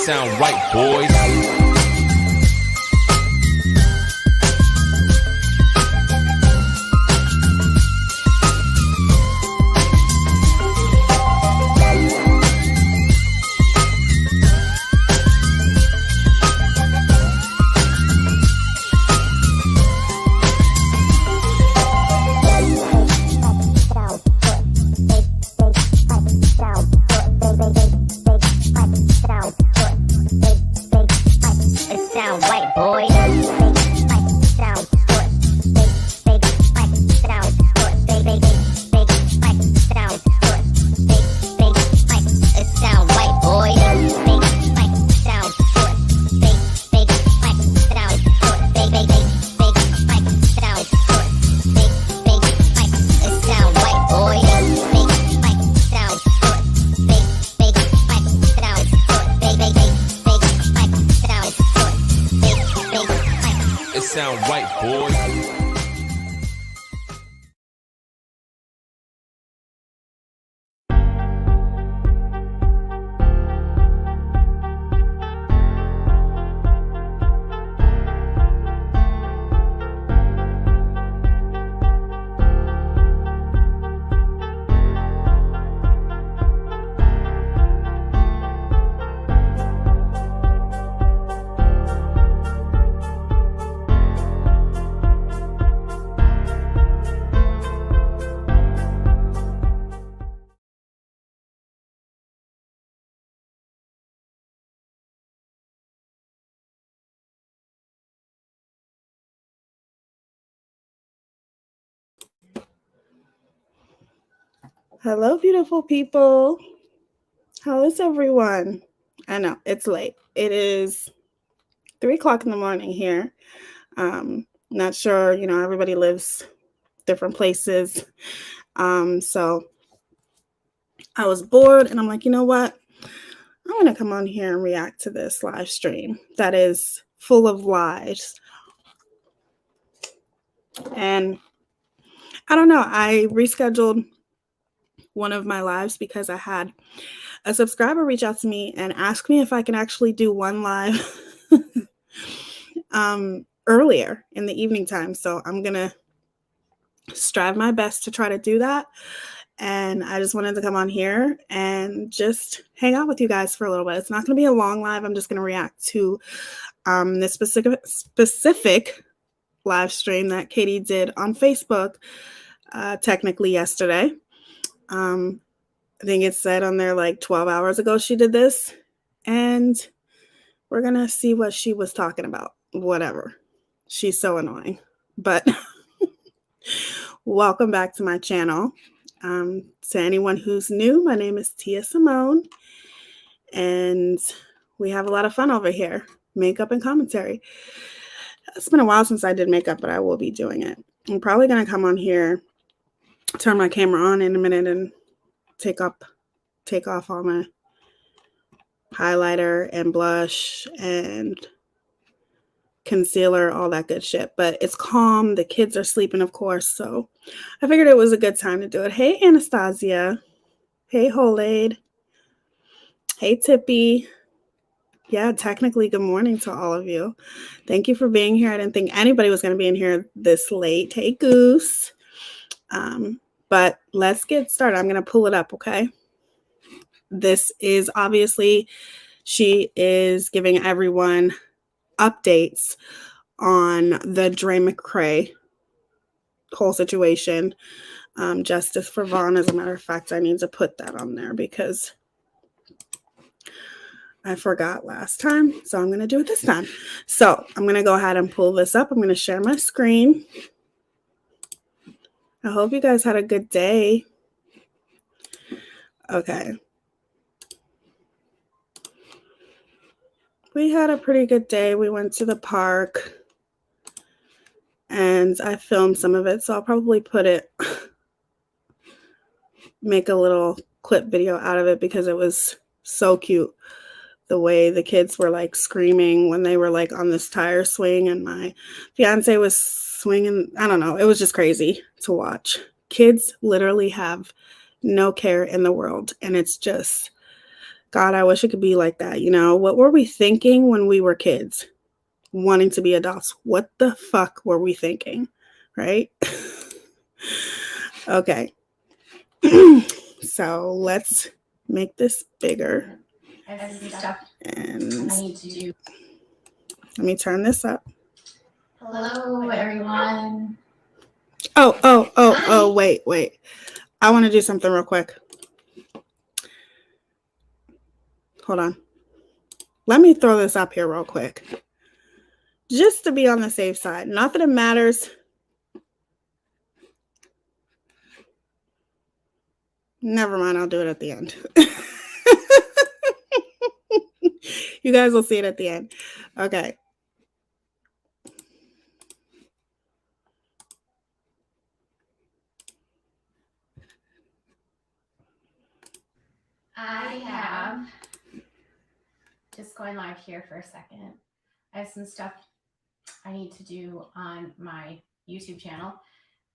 Sound right, boys. Sound right, boys. Hello, beautiful people. How is everyone? I know it's late. It is 3 o'clock in the morning here. Not sure, everybody lives different places. So I was bored and I'm like, you know what? I'm going to come on here and react to this live stream that is full of lies. And I don't know, I rescheduled one of my lives because I had a subscriber reach out to me and ask me if I can actually do one live earlier in the evening time. So I'm going to strive my best to try to do that. And I just wanted to come on here and just hang out with you guys for a little bit. It's not going to be a long live. I'm just going to react to this specific live stream that Katie did on Facebook, technically yesterday. I think it said on there like 12 hours ago she did this. And we're going to see what she was talking about. Whatever. She's so annoying. But welcome back to my channel. To anyone who's new, my name is Teaya Symone. And we have a lot of fun over here. Makeup and commentary. It's been a while since I did makeup, but I will be doing it. I'm probably going to come on here, turn my camera on in a minute and take off all my highlighter and blush and concealer, all that good shit. But it's calm. The kids are sleeping, of course. So I figured it was a good time to do it. Hey, Anastasia. Hey, Holade. Hey, Tippy. Yeah, technically, good morning to all of you. Thank you for being here. I didn't think anybody was going to be in here this late. Hey, Goose. But let's get started. I'm going to pull it up, okay? This is obviously, she is giving everyone updates on the Dre McCray whole situation. Justice for Vaughn. As a matter of fact, I need to put that on there because I forgot last time. So I'm going to do it this time. So I'm going to go ahead and pull this up. I'm going to share my screen. I hope you guys had a good day. Okay. We had a pretty good day. We went to the park and I filmed some of it. So I'll probably make a little clip video out of it because it was so cute. The way the kids were like screaming when they were like on this tire swing and my fiance was swinging. I don't know. It was just crazy to watch. Kids literally have no care in the world. And it's just, God, I wish it could be like that. You know, what were we thinking when we were kids wanting to be adults? What the fuck were we thinking? Right? Okay. So let's make this bigger. And let me turn this up. Hello, everyone. Oh, wait. I want to do something real quick. Hold on. Let me throw this up here real quick. Just to be on the safe side. Not that it matters. Never mind, I'll do it at the end. You guys will see it at the end. Okay. I have, just going live here for a second, I have some stuff I need to do on my YouTube channel,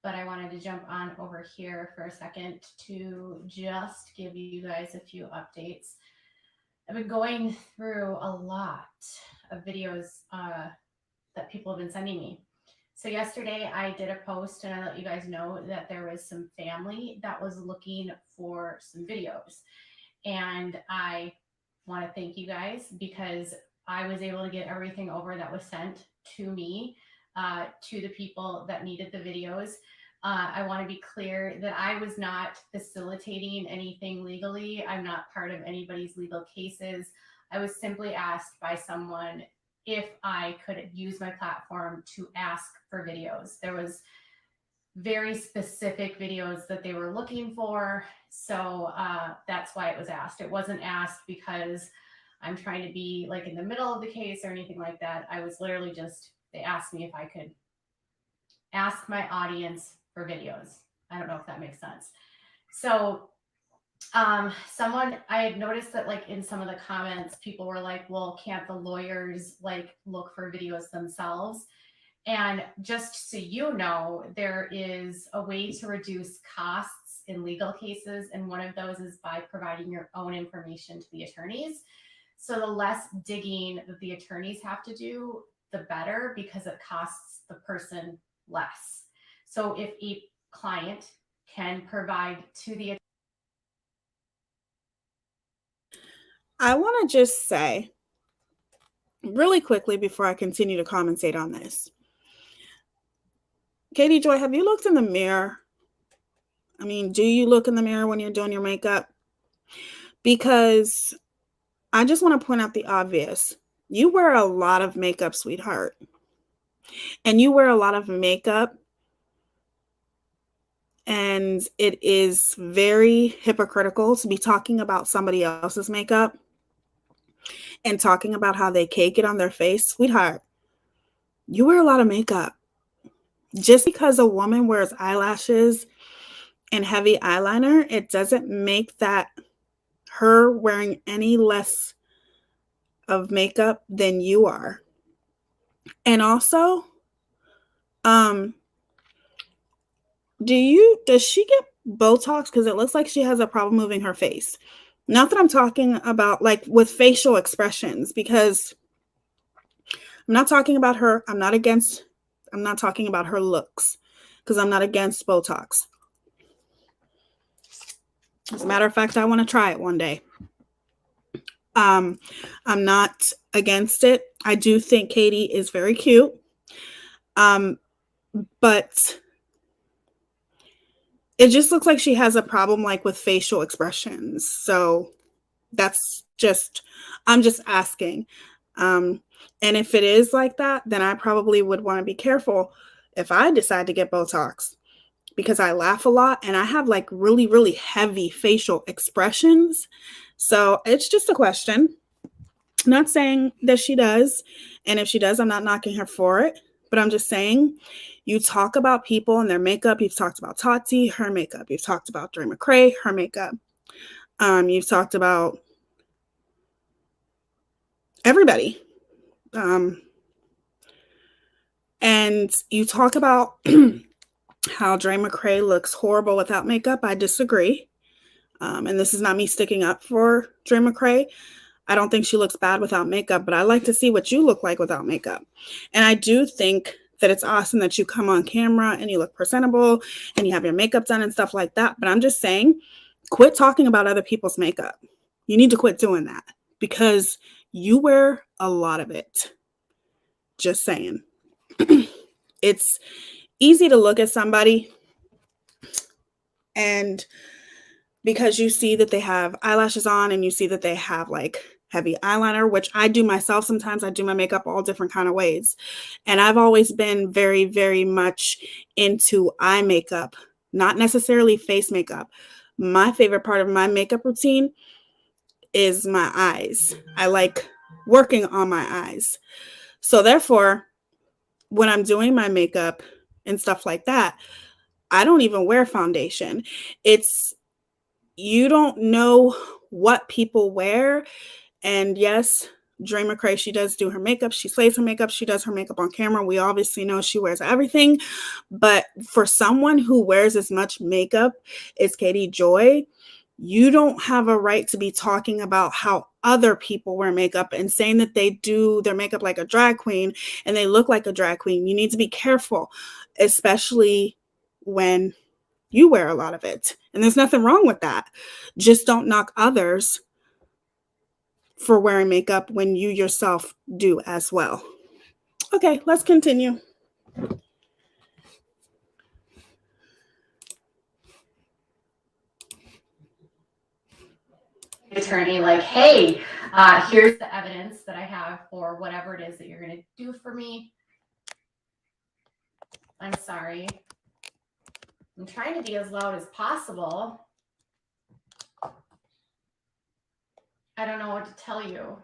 but I wanted to jump on over here for a second to just give you guys a few updates. I've been going through a lot of videos that people have been sending me. So yesterday I did a post and I let you guys know that there was some family that was looking for some videos. And I want to thank you guys because I was able to get everything over that was sent to me, to the people that needed the videos. I want to be clear that I was not facilitating anything legally. I'm not part of anybody's legal cases. I was simply asked by someone if I could use my platform to ask for videos. There was very specific videos that they were looking for. So that's why it was asked. It wasn't asked because I'm trying to be like in the middle of the case or anything like that. I was literally just, they asked me if I could ask my audience for videos. I don't know if that makes sense. So someone, I had noticed that like in some of the comments, people were like, well, can't the lawyers like look for videos themselves? And just so you know, there is a way to reduce costs in legal cases. And one of those is by providing your own information to the attorneys. So the less digging that the attorneys have to do, the better, because it costs the person less. So if a client can provide to the I want to just say really quickly before I continue to commentate on this. Katie Joy, have you looked in the mirror? I mean, do you look in the mirror when you're doing your makeup? Because I just want to point out the obvious. You wear a lot of makeup, sweetheart. And you wear a lot of makeup. And it is very hypocritical to be talking about somebody else's makeup and talking about how they cake it on their face. Sweetheart, you wear a lot of makeup. Just because a woman wears eyelashes and heavy eyeliner, it doesn't make that her wearing any less of makeup than you are. And also, does she get Botox? Because it looks like she has a problem moving her face. Not that I'm talking about like with facial expressions, because I'm not talking about her. I'm not talking about her looks, because I'm not against Botox. As a matter of fact, I want to try it one day. I'm not against it. I do think Katie is very cute. But it just looks like she has a problem like with facial expressions. So that's just, I'm just asking. And if it is like that, then I probably would want to be careful if I decide to get Botox, because I laugh a lot and I have like really, really heavy facial expressions. So it's just a question. Not saying that she does. And if she does, I'm not knocking her for it. But I'm just saying, you talk about people and their makeup. You've talked about Tati, her makeup. You've talked about Dre McCrae, her makeup. You've talked about everybody. And you talk about how Dre McCrae looks horrible without makeup. I disagree. And this is not me sticking up for Dre McCrae. I don't think she looks bad without makeup, but I like to see what you look like without makeup. And I do think that it's awesome that you come on camera and you look presentable and you have your makeup done and stuff like that. But I'm just saying, quit talking about other people's makeup. You need to quit doing that because you wear a lot of it. Just saying. It's easy to look at somebody and because you see that they have eyelashes on and you see that they have like heavy eyeliner, which I do myself. Sometimes I do my makeup all different kind of ways. And I've always been very, very much into eye makeup, not necessarily face makeup. My favorite part of my makeup routine is my eyes. I like working on my eyes. So therefore, when I'm doing my makeup and stuff like that, I don't even wear foundation. It's, you don't know what people wear. And yes, Dre McCrae, she does do her makeup. She slays her makeup. She does her makeup on camera. We obviously know she wears everything. But for someone who wears as much makeup as Katie Joy, you don't have a right to be talking about how other people wear makeup and saying that they do their makeup like a drag queen and they look like a drag queen. You need to be careful, especially when you wear a lot of it. And there's nothing wrong with that. Just don't knock others for wearing makeup when you yourself do as well. Okay, let's continue. Attorney, like, hey, here's the evidence that I have for whatever it is that you're going to do for me. I'm sorry. I'm trying to be as loud as possible. I don't know what to tell you.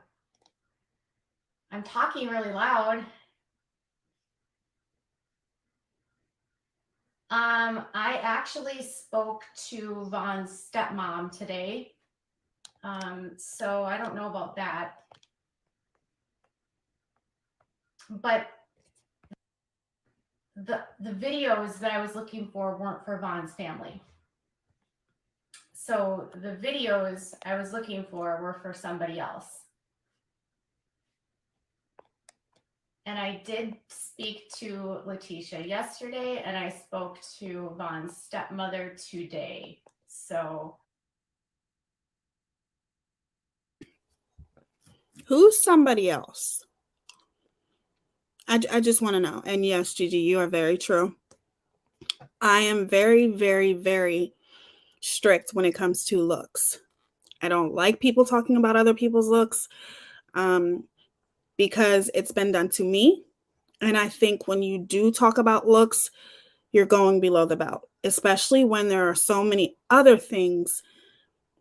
I'm talking really loud. I actually spoke to Vaughn's stepmom today. So I don't know about that. But the videos that I was looking for weren't for Vaughn's family. So the videos I was looking for were for somebody else. And I did speak to Letitia yesterday, and I spoke to Vaughn's stepmother today. So who's somebody else? I just want to know. And yes, Gigi, you are very true. I am very, very, very strict when it comes to looks. I don't like people talking about other people's looks because it's been done to me. And I think when you do talk about looks, you're going below the belt, especially when there are so many other things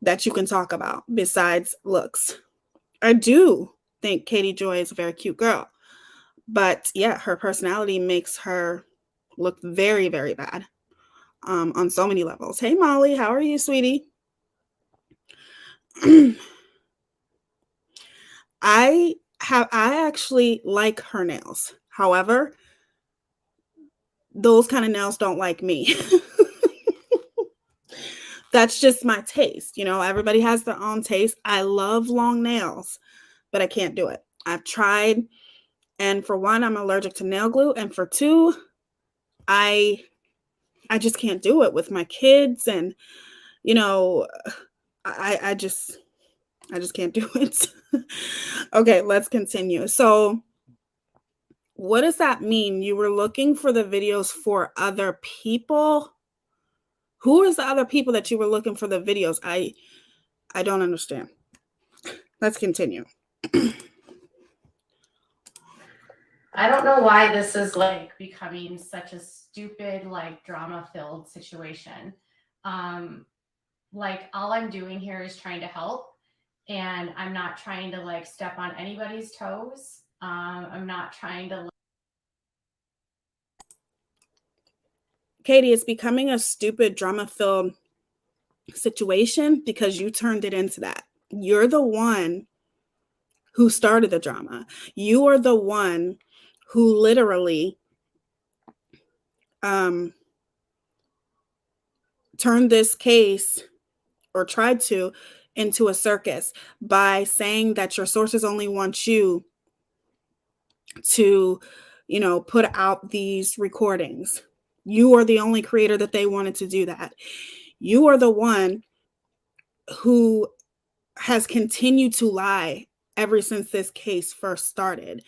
that you can talk about besides looks. I do think Katie Joy is a very cute girl. But yeah, her personality makes her look very, very bad on so many levels. Hey, Molly, how are you, sweetie? I actually like her nails. However, those kind of nails don't like me. That's just my taste. You know, everybody has their own taste. I love long nails, but I can't do it. I've tried. And for one, I'm allergic to nail glue. And for two, I just can't do it with my kids. And, you know, I just can't do it. Okay, let's continue. So what does that mean? You were looking for the videos for other people? Who is the other people that you were looking for the videos? I don't understand. Let's continue. I don't know why this is like becoming such a stupid, like drama-filled situation. Like all I'm doing here is trying to help, and I'm not trying to like step on anybody's toes. I'm not trying to. Katie, it's becoming a stupid drama-filled situation because you turned it into that. You're the one who started the drama. You are the one who literally turned this case, or tried to, into a circus by saying that your sources only want you to, put out these recordings. You are the only creator that they wanted to do that. You are the one who has continued to lie ever since this case first started.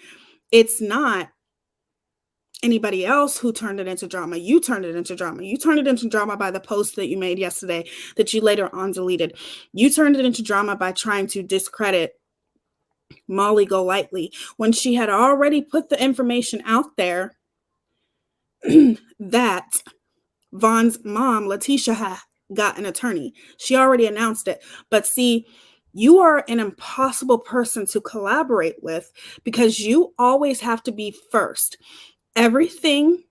It's not anybody else who turned it into drama. You turned it into drama. You turned it into drama by the post that you made yesterday that you later on deleted. You turned it into drama by trying to discredit Molly Golightly when she had already put the information out there that Vaughn's mom, Letitia, had got an attorney. She already announced it. But see, you are an impossible person to collaborate with because you always have to be first. Everything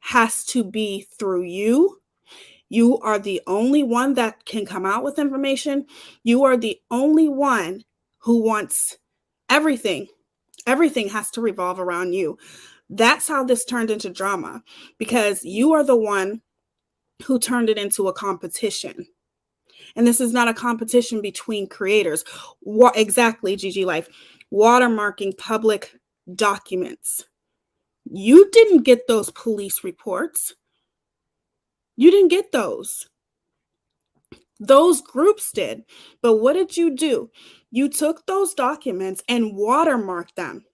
has to be through you. You are the only one that can come out with information. You are the only one who wants everything. Everything has to revolve around you. That's how this turned into drama, because you are the one who turned it into a competition. And this is not a competition between creators. What exactly, Gigi Life? Watermarking public documents. You didn't get those police reports. You didn't get those. Those groups did. But what did you do? You took those documents and watermarked them.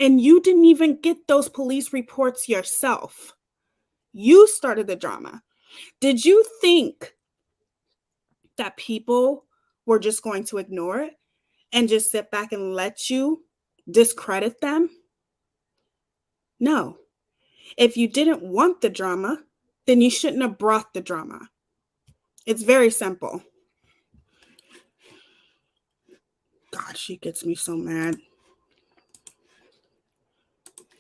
And you didn't even get those police reports yourself. You started the drama. Did you think that people were just going to ignore it and just sit back and let you discredit them? No. If you didn't want the drama, then you shouldn't have brought the drama. It's very simple. God, she gets me so mad.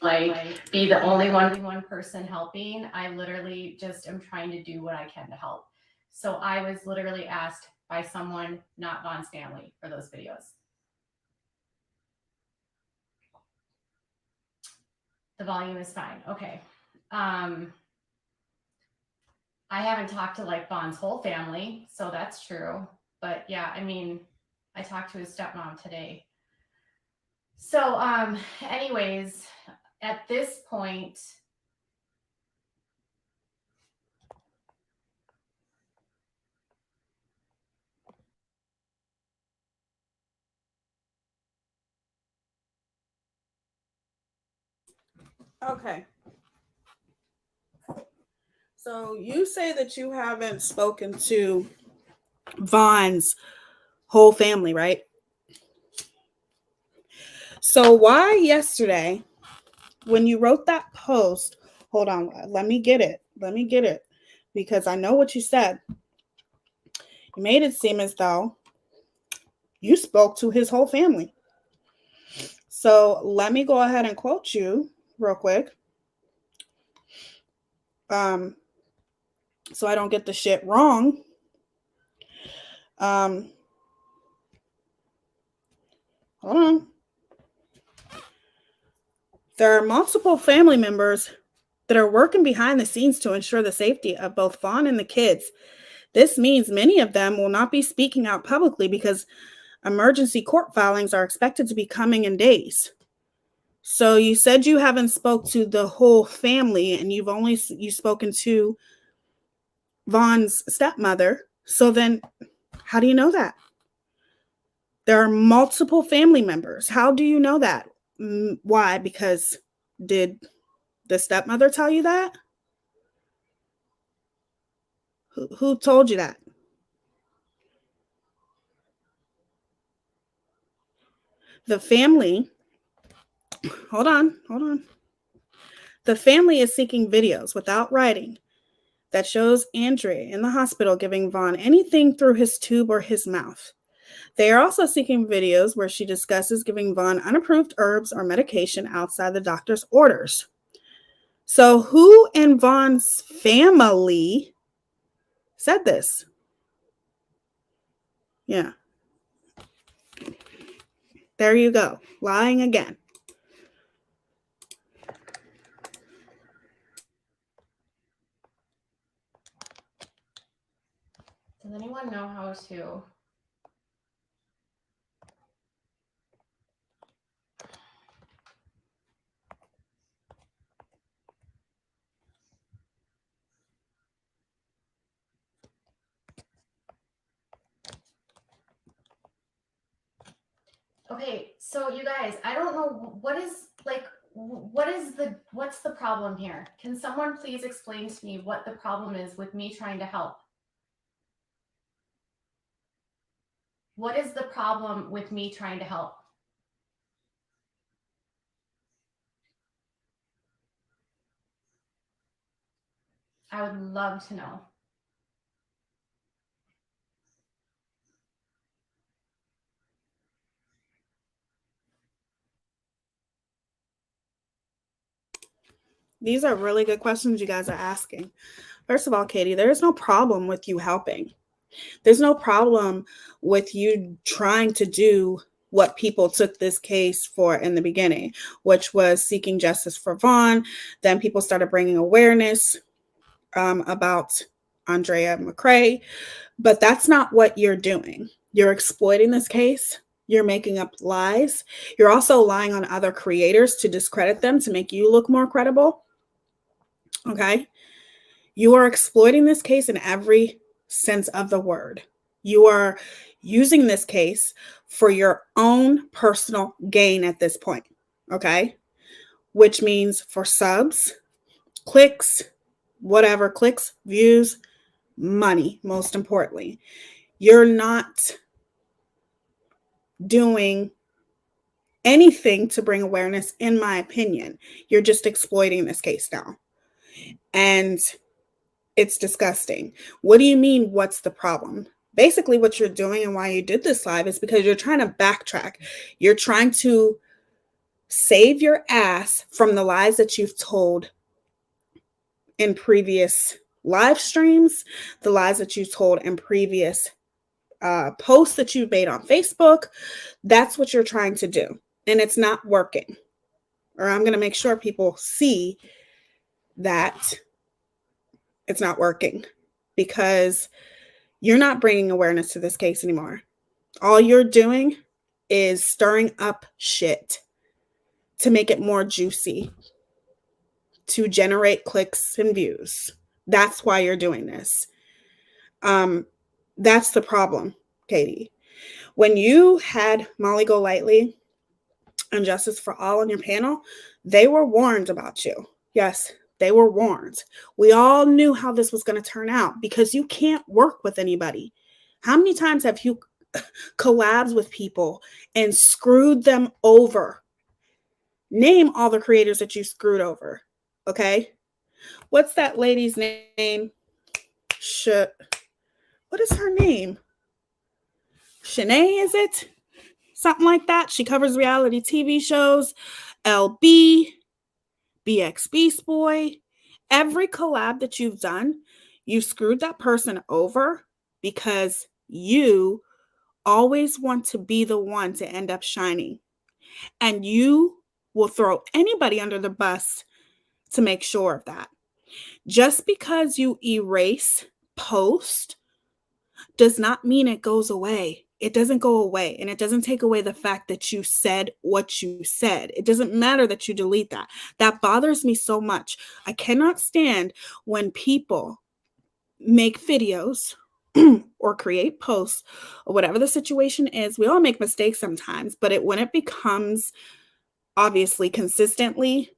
Like be the only one person helping. I literally just am trying to do what I can to help. So I was literally asked by someone not Vaughn's family for those videos. The volume is fine. Okay. I haven't talked to like Vaughn's whole family, so that's true. But yeah, I mean, I talked to his stepmom today. So anyways, at this point, okay. So you say that you haven't spoken to Vaughn's whole family, right? So why yesterday, when you wrote that post, hold on, let me get it. Because I know what you said. You made it seem as though you spoke to his whole family. So let me go ahead and quote you real quick. So I don't get the shit wrong. Hold on. There are multiple family members that are working behind the scenes to ensure the safety of both Vaughn and the kids. This means many of them will not be speaking out publicly because emergency court filings are expected to be coming in days. So you said you haven't spoke to the whole family and you've spoken to Vaughn's stepmother. So then how do you know that? There are multiple family members. How do you know that? Why? Because did the stepmother tell you that? Who told you that? The family, hold on. The family is seeking videos without writing that shows Andrea in the hospital giving Vaughn anything through his tube or his mouth. They are also seeking videos where she discusses giving Vaughn unapproved herbs or medication outside the doctor's orders. So who in Vaughn's family said this? Yeah. There you go. Lying again. Does anyone know how to? Okay, so you guys, I don't know what's the problem here? Can someone please explain to me what the problem is with me trying to help? What is the problem with me trying to help? I would love to know. These are really good questions you guys are asking. First of all, Katie, there's no problem with you helping. There's no problem with you trying to do what people took this case for in the beginning, which was seeking justice for Vaughn. Then people started bringing awareness about Andrea McCrae. But that's not what you're doing. You're exploiting this case. You're making up lies. You're also lying on other creators to discredit them, to make you look more credible. Okay? You are exploiting this case in every sense of the word. You are using this case for your own personal gain at this point. Okay? Which means for subs, clicks, whatever, clicks, views, money, most importantly. You're not doing anything to bring awareness, in my opinion. You're just exploiting this case now. And it's disgusting. What do you mean, what's the problem? Basically, what you're doing and why you did this live is because you're trying to backtrack. You're trying to save your ass from the lies that you've told in previous live streams, the lies that you told in previous posts that you've made on Facebook. That's what you're trying to do. And it's not working. Or I'm going to make sure people see that it's not working, because you're not bringing awareness to this case anymore. All you're doing is stirring up shit to make it more juicy, to generate clicks and views. That's why you're doing this. That's the problem, Katie. When you had Molly Golightly and Justice for All on your panel, they were warned about you. Yes, they were warned. We all knew how this was going to turn out, because you can't work with anybody. How many times have you collabed with people and screwed them over? Name all the creators that you screwed over. Okay? What's that lady's name? What is her name? Shanae, is it? Something like that. She covers reality TV shows. LB, BX Beast Boy. Every collab that you've done, you screwed that person over because you always want to be the one to end up shining. And you will throw anybody under the bus to make sure of that. Just because you erase post does not mean it goes away. It doesn't go away, and it doesn't take away the fact that you said what you said. It doesn't matter that you delete that. That bothers me so much. I cannot stand when people make videos or create posts or whatever the situation is. We all make mistakes sometimes, but when it becomes obviously consistently,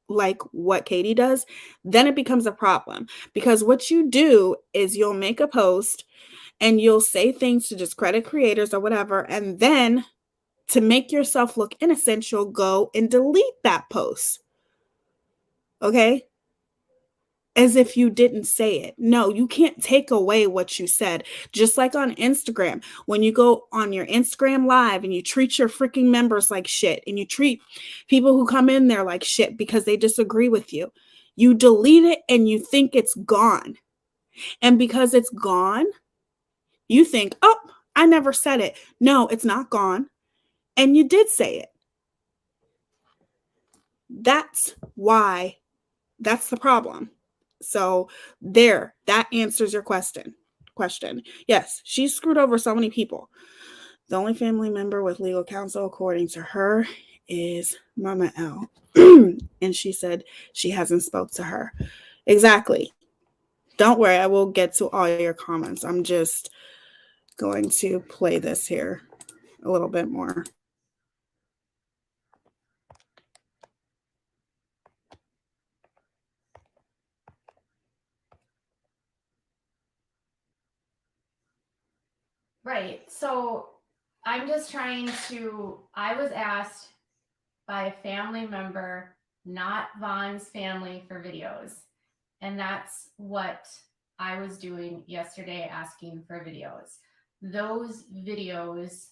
like what Katie does, then it becomes a problem. Because what you do is you'll make a post and you'll say things to discredit creators or whatever, and then to make yourself look innocent, you'll go and delete that post. Okay? As if you didn't say it. No, you can't take away what you said. Just like on Instagram, when you go on your Instagram live and you treat your freaking members like shit, and you treat people who come in there like shit because they disagree with you, you delete it and you think it's gone. And because it's gone, you think, oh, I never said it. No, it's not gone. And you did say it. That's why, that's the problem. So there, that answers your question. Yes, she screwed over so many people. The only family member with legal counsel, according to her, is Mama L. And she said she hasn't spoke to her. Exactly. Don't worry, I will get to all your comments. I'm just going to play this here a little bit more. Right. So I'm just trying to, I was asked by a family member, not Vaughn's family, for videos. And that's what I was doing yesterday, asking for videos. Those videos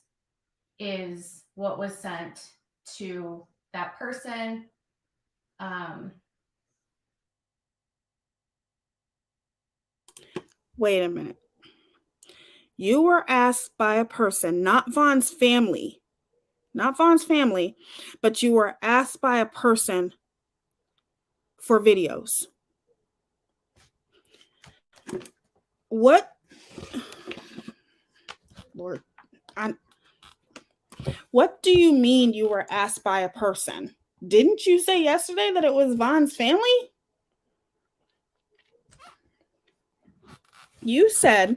is what was sent to that person. Wait a minute. You were asked by a person, not Vaughn's family, but you were asked by a person for videos. What? Lord, what do you mean you were asked by a person? Didn't you say yesterday that it was Vaughn's family? You said,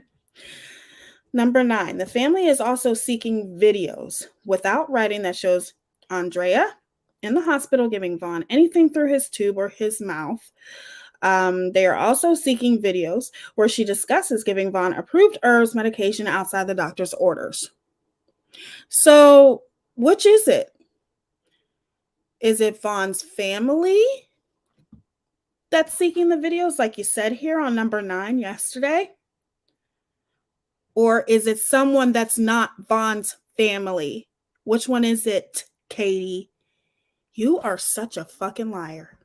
number 9, the family is also seeking videos without writing that shows Andrea in the hospital giving Vaughn anything through his tube or his mouth. They are also seeking videos where she discusses giving Vaughn approved herbs medication outside the doctor's orders. So, which is it? Is it Vaughn's family that's seeking the videos, like you said here on number 9 yesterday? Or is it someone that's not Vaughn's family? Which one is it, Katie? You are such a fucking liar.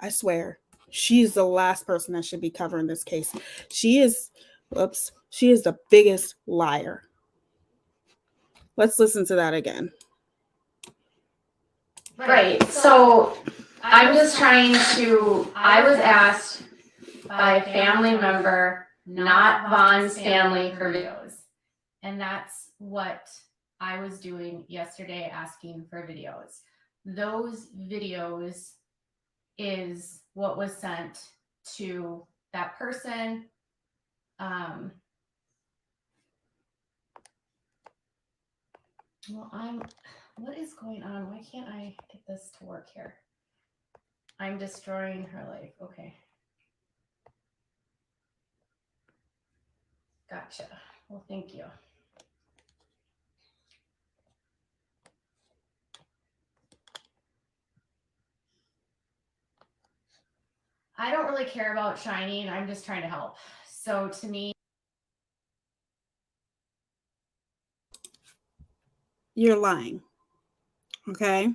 I swear. She's the last person that should be covering this case. She is the biggest liar. Let's listen to that again. Right. So I'm just trying to, I was asked by a family member, not Vaughn's family, for videos. And that's what I was doing yesterday, asking for videos. Those videos is what was sent to that person. What is going on? Why can't I get this to work here? I'm destroying her life. Okay. Gotcha. Well, thank you. I don't really care about shining. I'm just trying to help. So to me, you're lying. Okay?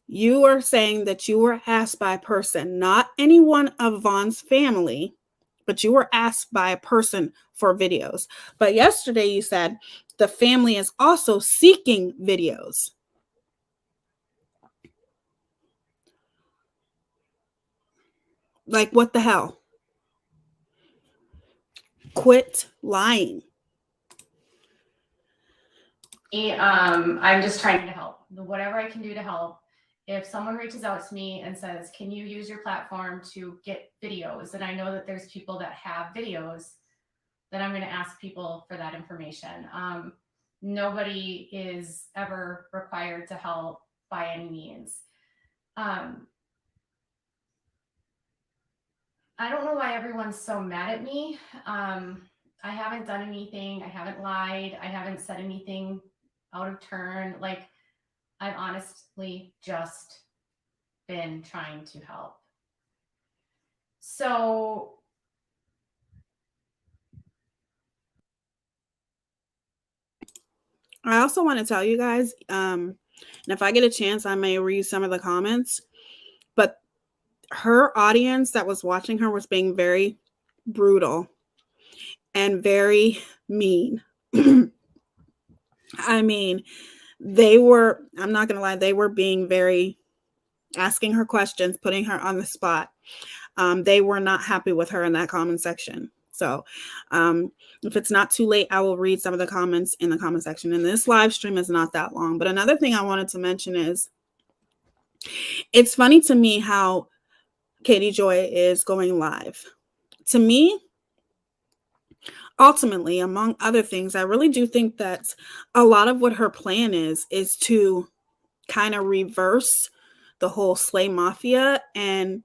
You are saying that you were asked by a person, not anyone of Vaughn's family, but you were asked by a person for videos. But yesterday you said the family is also seeking videos. Like, what the hell? Quit lying. I'm just trying to help. Whatever I can do to help. If someone reaches out to me and says, can you use your platform to get videos? And I know that there's people that have videos, then I'm going to ask people for that information. Nobody is ever required to help by any means. I don't know why everyone's so mad at me. I haven't done anything. I haven't lied. I haven't said anything out of turn. Like, I've honestly just been trying to help. So I also want to tell you guys, and if I get a chance, I may read some of the comments, but her audience that was watching her was being very brutal and very mean. I mean, they were, I'm not going to lie, they were being very, asking her questions, putting her on the spot. They were not happy with her in that comment section. So if it's not too late, I will read some of the comments in the comment section. And this live stream is not that long. But another thing I wanted to mention is, it's funny to me how Katie Joy is going live. To me, ultimately, among other things, I really do think that a lot of what her plan is to kind of reverse the whole Slay Mafia and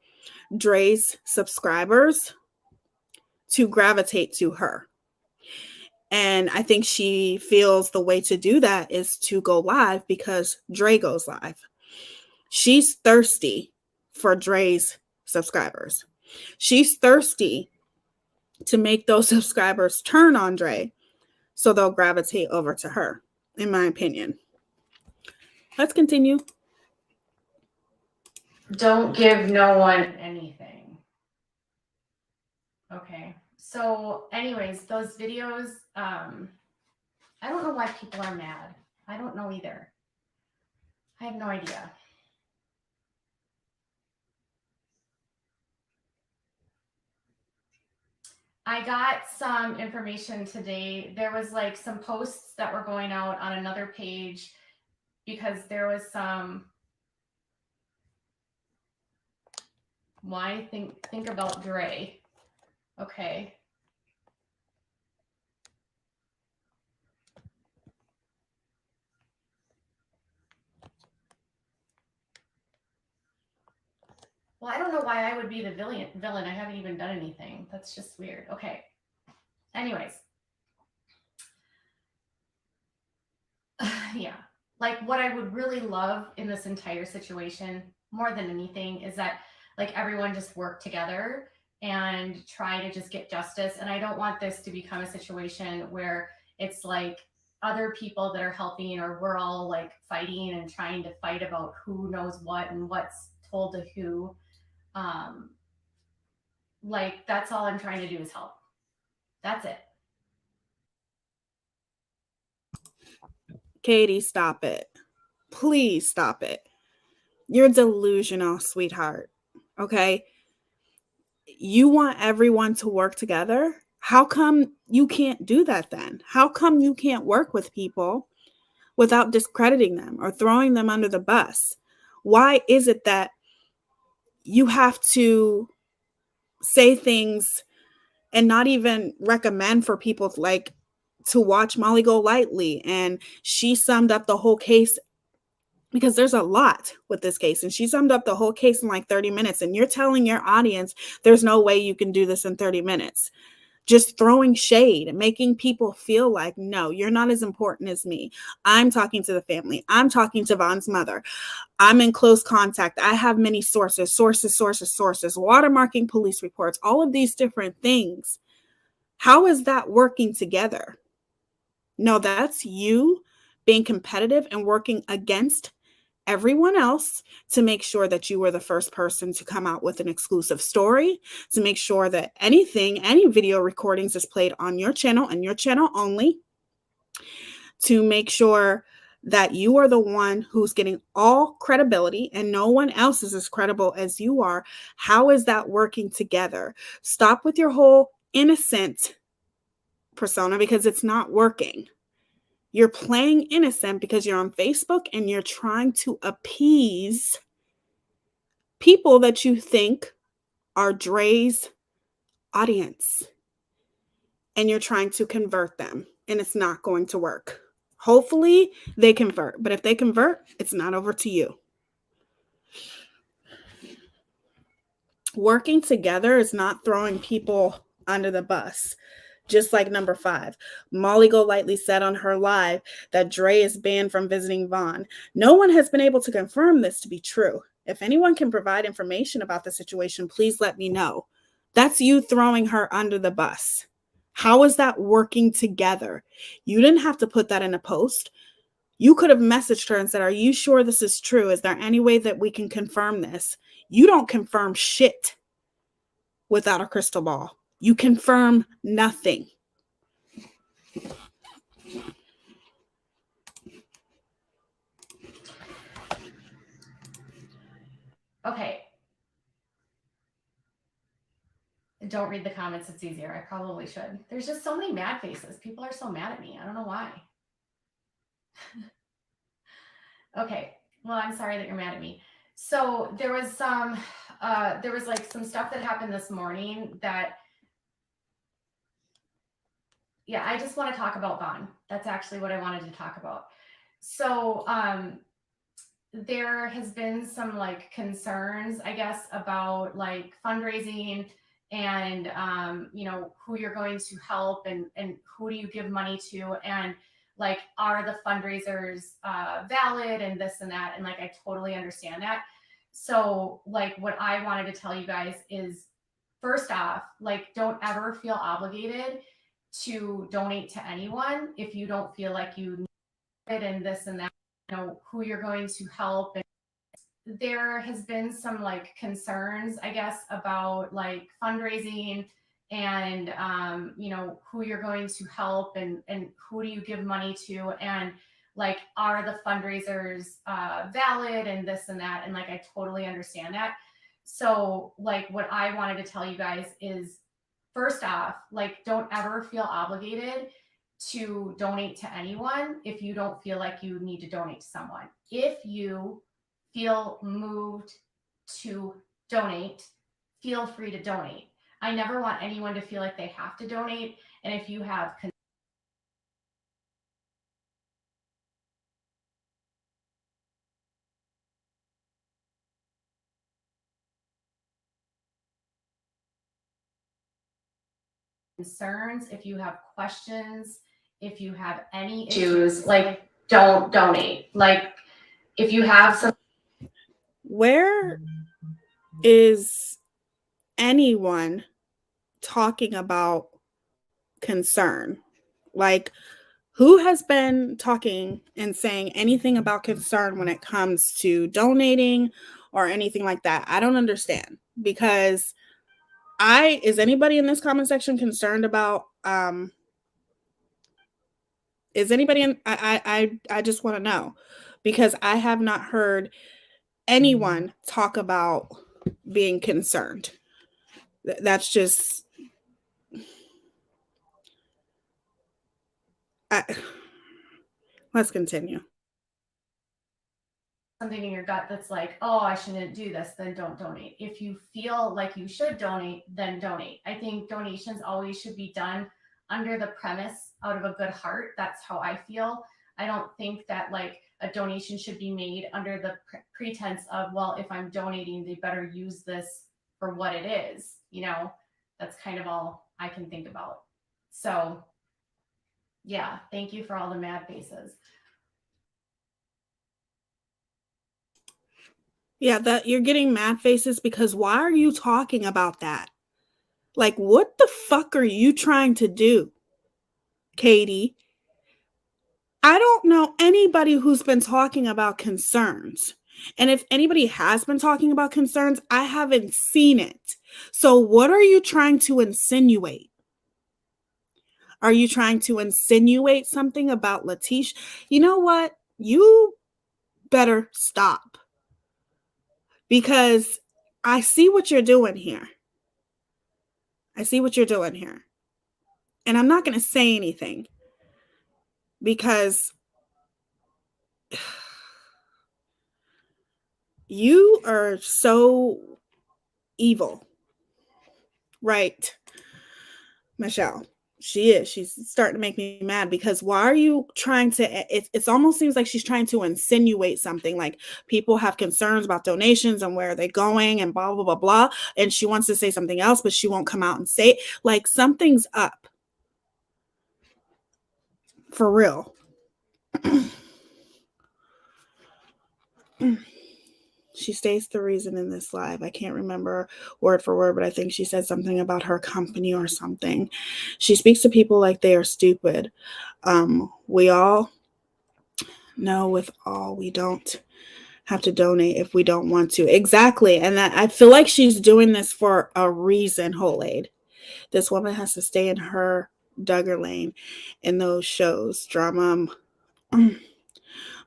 Dre's subscribers to gravitate to her. And I think she feels the way to do that is to go live because Dre goes live. She's thirsty for Dre's subscribers. She's thirsty to make those subscribers turn on Dre so they'll gravitate over to her, in my opinion. Let's continue. don't give no one anything. Okay. So anyways, those videos, I don't know why people are mad. I don't know either. I have no idea. I got some information today. There was like some posts that were going out on another page because there was some, why think about Dre. Okay. Well, I don't know why I would be the villain. I haven't even done anything. That's just weird. Okay. Anyways. Yeah. Like, what I would really love in this entire situation, more than anything, is that like everyone just work together and try to just get justice. And I don't want this to become a situation where it's like other people that are helping, or we're all like fighting and trying to fight about who knows what and what's told to who. Like, that's all I'm trying to do is help. That's it. Katie, stop it. Please stop it. You're delusional, sweetheart. Okay? You want everyone to work together? How come you can't do that then? How come you can't work with people without discrediting them or throwing them under the bus? Why is it that you have to say things and not even recommend for people to watch Molly Go Lightly? And she summed up the whole case, because there's a lot with this case, and she summed up the whole case in like 30 minutes. And you're telling your audience there's no way you can do this in 30 minutes. Just throwing shade and making people feel like, no, you're not as important as me. I'm talking to the family. I'm talking to Von's mother. I'm in close contact. I have many sources, watermarking police reports, all of these different things. How is that working together? No, that's you being competitive and working against everyone else to make sure that you were the first person to come out with an exclusive story, to make sure that any video recordings is played on your channel and your channel only, to make sure that you are the one who's getting all credibility and no one else is as credible as you are. How is that working together? Stop with your whole innocent persona, because it's not working. You're playing innocent because you're on Facebook and you're trying to appease people that you think are Dre's audience. And you're trying to convert them, and it's not going to work. Hopefully they convert, but if they convert, it's not over to you. Working together is not throwing people under the bus. Just like number 5, Molly Golightly said on her live that Dre is banned from visiting Vaughn. No one has been able to confirm this to be true. If anyone can provide information about the situation, please let me know. That's you throwing her under the bus. How is that working together? You didn't have to put that in a post. You could have messaged her and said, are you sure this is true? Is there any way that we can confirm this? You don't confirm shit without a crystal ball. You confirm nothing. Okay. Don't read the comments. It's easier. I probably should. There's just so many mad faces. People are so mad at me. I don't know why. Okay. Well, I'm sorry that you're mad at me. So there was some stuff that happened this morning that, yeah, I just want to talk about Vaughn. That's actually what I wanted to talk about. So, there has been some like concerns, I guess, about like fundraising and, who you're going to help and who do you give money to, and like, are the fundraisers valid and this and that. And like, I totally understand that. So like, what I wanted to tell you guys is, first off, like, don't ever feel obligated to donate to anyone if you don't feel like you need it and this and that, who you're going to help. And there has been some like concerns, I guess, about like fundraising and, who you're going to help and who do you give money to, and like, are the fundraisers valid and this and that. And like, I totally understand that. So like, what I wanted to tell you guys is, first off, like, don't ever feel obligated to donate to anyone if you don't feel like you need to donate to someone. If you feel moved to donate, feel free to donate. I never want anyone to feel like they have to donate. And if you have concerns, if you have questions, if you have any issues, like, don't donate. Like, if you have some. Where is anyone talking about concern? Like, who has been talking and saying anything about concern when it comes to donating or anything like that? I don't understand, because is anybody in this comment section concerned about is anybody in I just want to know, because I have not heard anyone talk about being concerned. That's just let's continue. Something in your gut that's like, oh, I shouldn't do this, then don't donate. If you feel like you should donate, then donate. I think donations always should be done under the premise out of a good heart. That's how I feel. I don't think that like a donation should be made under the pretense of, well, if I'm donating, they better use this for what it is. That's kind of all I can think about. So yeah, thank you for all the mad faces. Yeah, that you're getting mad faces because why are you talking about that? Like, what the fuck are you trying to do, Katie? I don't know anybody who's been talking about concerns. And if anybody has been talking about concerns, I haven't seen it. So what are you trying to insinuate? Are you trying to insinuate something about Letitia? You know what? You better stop. Because I see what you're doing here. I see what you're doing here. And I'm not going to say anything because you are so evil. Right, Michelle? She is. She's starting to make me mad because why are you trying to? It almost seems like she's trying to insinuate something like people have concerns about donations and where are they going and blah, blah, blah, blah. And she wants to say something else, but she won't come out and say it. Like something's up. For real. She states the reason in this live. I can't remember word for word, but I think she said something about her company or something. She speaks to people like they are stupid. We all know with all, we don't have to donate if we don't want to. Exactly. And that I feel like she's doing this for a reason, Whole Aid. This woman has to stay in her Duggar lane in those shows. Drama,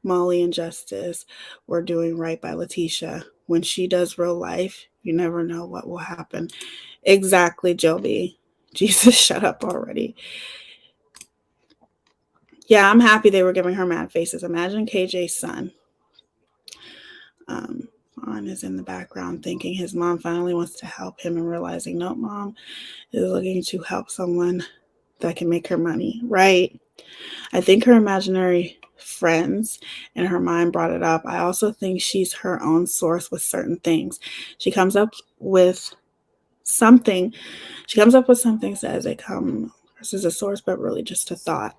Molly and Justice, We're Doing Right by Letitia. When she does real life, you never know what will happen. Exactly, Joby. Jesus, shut up already. Yeah, I'm happy they were giving her mad faces. Imagine KJ's son. On is in the background thinking his mom finally wants to help him and realizing, no, mom is looking to help someone that can make her money. Right. I think her imaginary friends in her mind brought it up. I also think she's her own source with certain things. She comes up with something. Says they come versus a source, but really just a thought.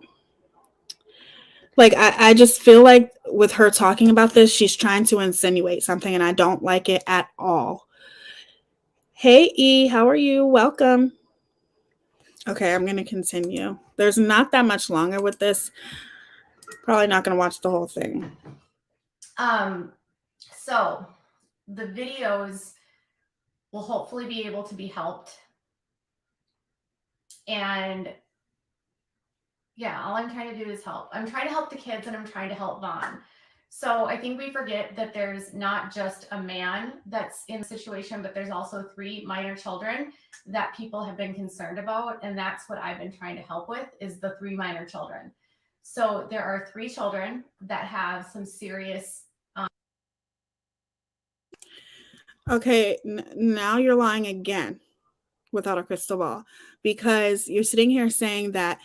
Like, I just feel like with her talking about this, she's trying to insinuate something, and I don't like it at all. Hey, E, how are you? Welcome. Okay, I'm going to continue. There's not that much longer with this. Probably not going to watch the whole thing. So the videos will hopefully be able to be helped. And yeah, all I'm trying to do is help. I'm trying to help the kids and I'm trying to help Vaughn. So I think we forget that there's not just a man that's in the situation, but there's also 3 minor children that people have been concerned about. And that's what I've been trying to help with is the 3 minor children. So there are 3 children that have some serious. Okay, now you're lying again without a crystal ball because you're sitting here saying that,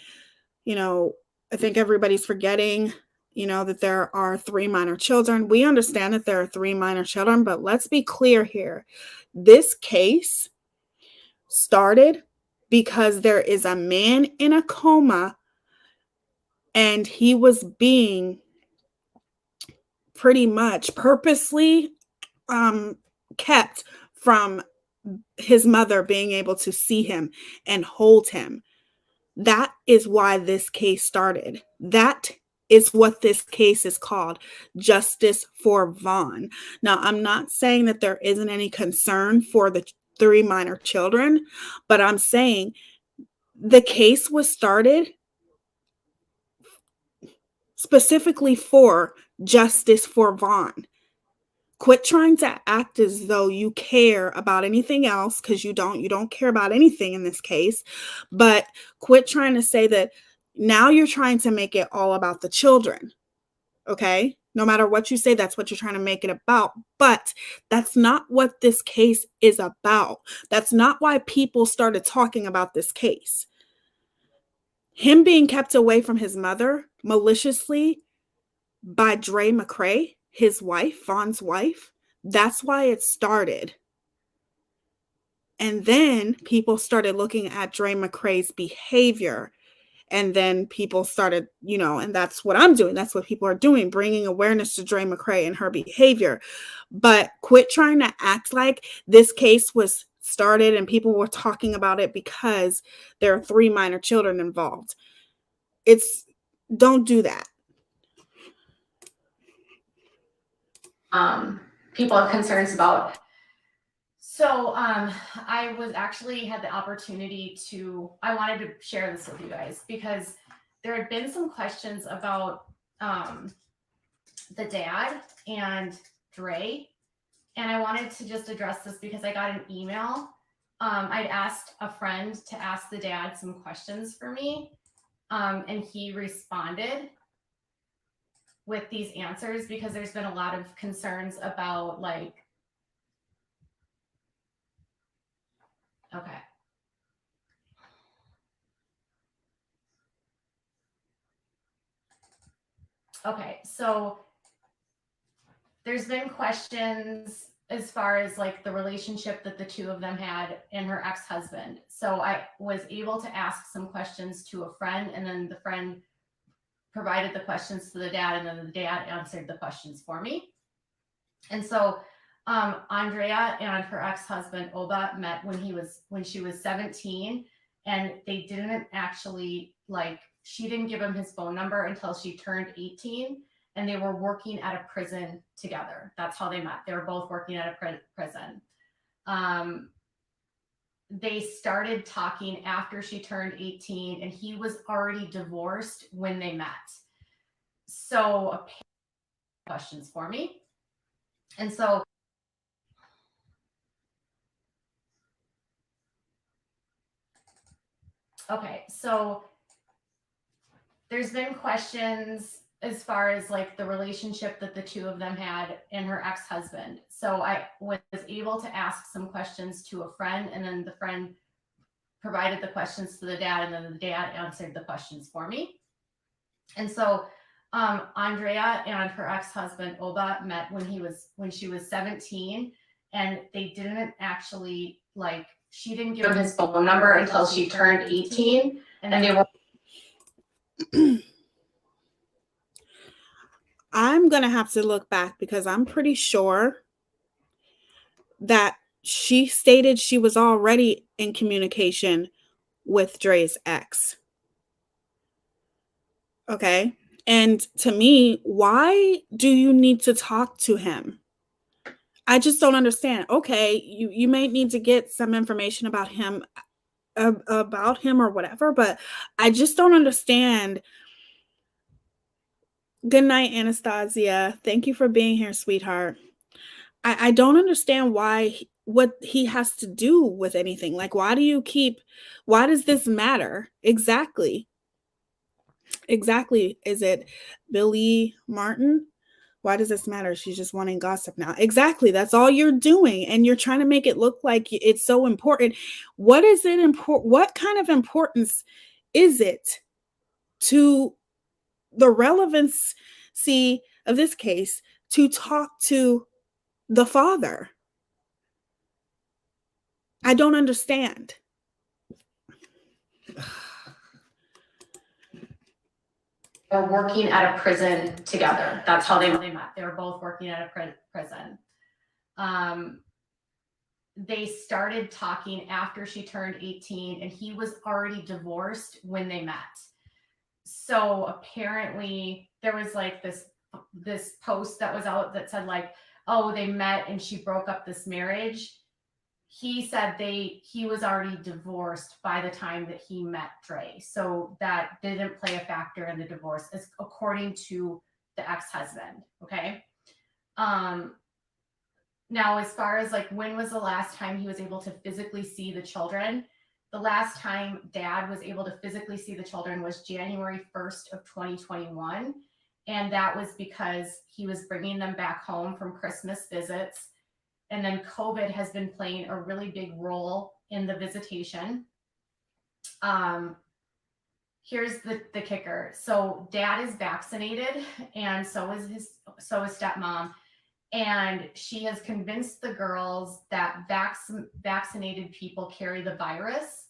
I think everybody's forgetting, that there are 3 minor children. We understand that there are 3 minor children, but let's be clear here. This case started because there is a man in a coma and he was being pretty much purposely kept from his mother being able to see him and hold him. That is why this case started. That is what this case is called, Justice for Vaughn. Now, I'm not saying that there isn't any concern for the 3 minor children, but I'm saying the case was started specifically for Justice for Vaughn. Quit trying to act as though you care about anything else, because you don't care about anything in this case. But quit trying to say that now you're trying to make it all about the children. Okay? No matter what you say, that's what you're trying to make it about. But that's not what this case is about. That's not why people started talking about this case. Him being kept away from his mother maliciously by Dre McCray, his wife, Vaughn's wife, that's why it started. And then people started looking at Dre McCray's behavior. And then people started, and that's what I'm doing. That's what people are doing, bringing awareness to Dre McCray and her behavior. But quit trying to act like this case was started and people were talking about it because there are 3 minor children involved. Don't do that. People have concerns about. So I was actually had the opportunity I wanted to share this with you guys because there had been some questions about the dad and Dre. And I wanted to just address this because I got an email. I'd asked a friend to ask the dad some questions for me. And he responded with these answers because there's been a lot of concerns about okay. Okay, so there's been questions as far as like the relationship that the two of them had and her ex-husband. So I was able to ask some questions to a friend, and then the friend provided the questions to the dad, and then the dad answered the questions for me. And so Andrea and her ex-husband Oba met when she was 17, and they didn't actually she didn't give him his phone number until she turned 18, and they were working at a prison together. That's how they met. They were both working at a prison. They started talking after she turned 18, and he was already divorced when they met. So questions for me. And so okay, so there's been questions as far as like the relationship that the two of them had and her ex-husband. So I was able to ask some questions to a friend, and then the friend provided the questions to the dad, and then the dad answered the questions for me. And so Andrea and her ex-husband Oba met when she was 17, and they didn't actually she didn't give him his phone number until she turned 18, and they were I'm going to have to look back because I'm pretty sure that she stated she was already in communication with Dre's ex. Okay. And to me, why do you need to talk to him? I just don't understand. Okay, you may need to get some information about him or whatever, but I just don't understand. Good night, Anastasia. Thank you for being here, sweetheart. I don't understand what he has to do with anything. Like, why does this matter? Exactly. Is it Billy Martin? Why does this matter? She's just wanting gossip now. Exactly. That's all you're doing. And you're trying to make it look like it's so important. What is it important? What kind of importance is it to the relevancy of this case to talk to the father? I don't understand. were working at a prison together. That's how they met. They were both working at a prison. They started talking after she turned 18, and he was already divorced when they met. So apparently there was like this post that was out that said like, oh, they met and she broke up this marriage. He said he was already divorced by the time that he met Dre. So that didn't play a factor in the divorce, as according to the ex-husband. Okay. Now, as far as like when was the last time he was able to physically see the children? The last time dad was able to physically see the children was January 1st of 2021. And that was because he was bringing them back home from Christmas visits. And then COVID has been playing a really big role in the visitation. Here's the kicker. So dad is vaccinated, and so is stepmom. And she has convinced the girls that vaccinated people carry the virus.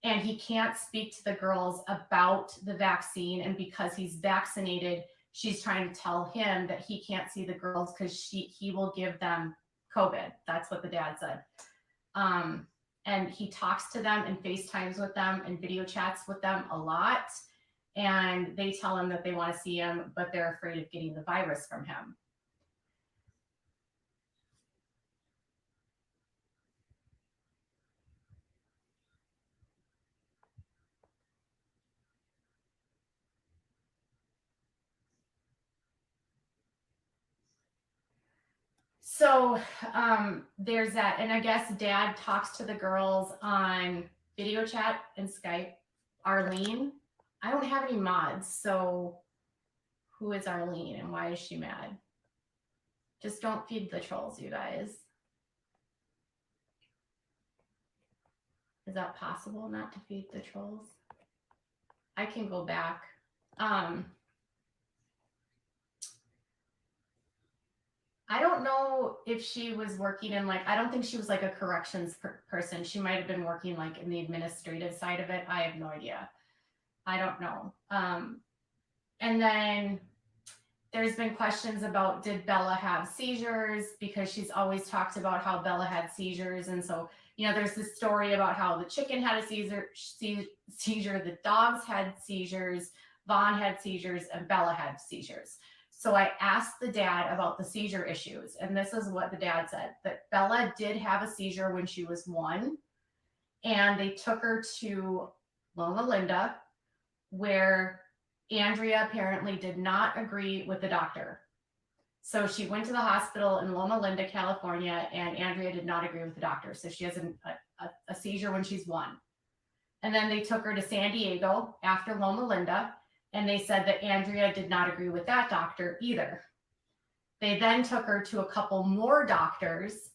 And he can't speak to the girls about the vaccine. And because he's vaccinated, she's trying to tell him that he can't see the girls because he will give them COVID. That's what the dad said. And he talks to them and FaceTimes with them and video chats with them a lot. And they tell him that they want to see him, but they're afraid of getting the virus from him. So there's that. And I guess dad talks to the girls on video chat and Skype. Arlene, I don't have any mods. So who is Arlene and why is she mad? Just don't feed the trolls, you guys. Is that possible, not to feed the trolls? I can go back. I don't know if she was working in like, I don't think she was like a corrections person. She might have been working like in the administrative side of it. I have no idea. I don't know. And then there's been questions about, did Bella have seizures? Because she's always talked about how Bella had seizures. And so, you know, there's this story about how the chicken had a seizure, the dogs had seizures, Vaughn had seizures, and Bella had seizures. So I asked the dad about the seizure issues. And this is what the dad said, that Bella did have a seizure when she was 1. And they took her to Loma Linda, where Andrea apparently did not agree with the doctor. So she went to the hospital in Loma Linda, California, and Andrea did not agree with the doctor. So she has a seizure when she's 1. And then they took her to San Diego after Loma Linda, and they said that Andrea did not agree with that doctor either. They then took her to a couple more doctors.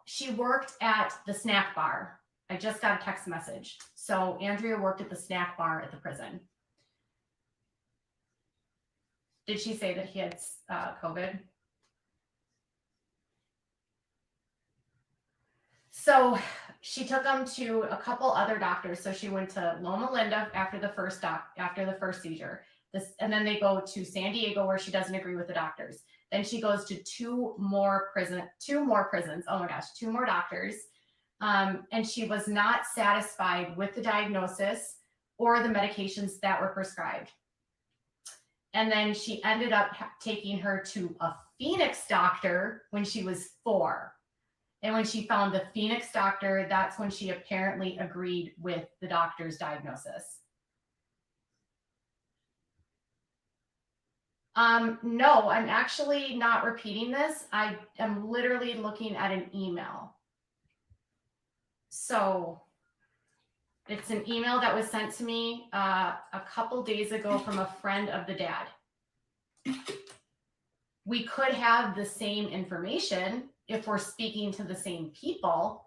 She worked at the snack bar. I just got a text message. So Andrea worked at the snack bar at the prison. Did she say that he had COVID? So she took him to a couple other doctors. So she went to Loma Linda after the first seizure. And then they go to San Diego, where she doesn't agree with the doctors. Then she goes to two more prisons. Oh my gosh, 2 more doctors. And she was not satisfied with the diagnosis or the medications that were prescribed. And then she ended up taking her to a Phoenix doctor when she was 4. And when she found the Phoenix doctor, that's when she apparently agreed with the doctor's diagnosis. No, I'm actually not repeating this. I am literally looking at an email. So it's an email that was sent to me a couple days ago from a friend of the dad. We could have the same information if we're speaking to the same people.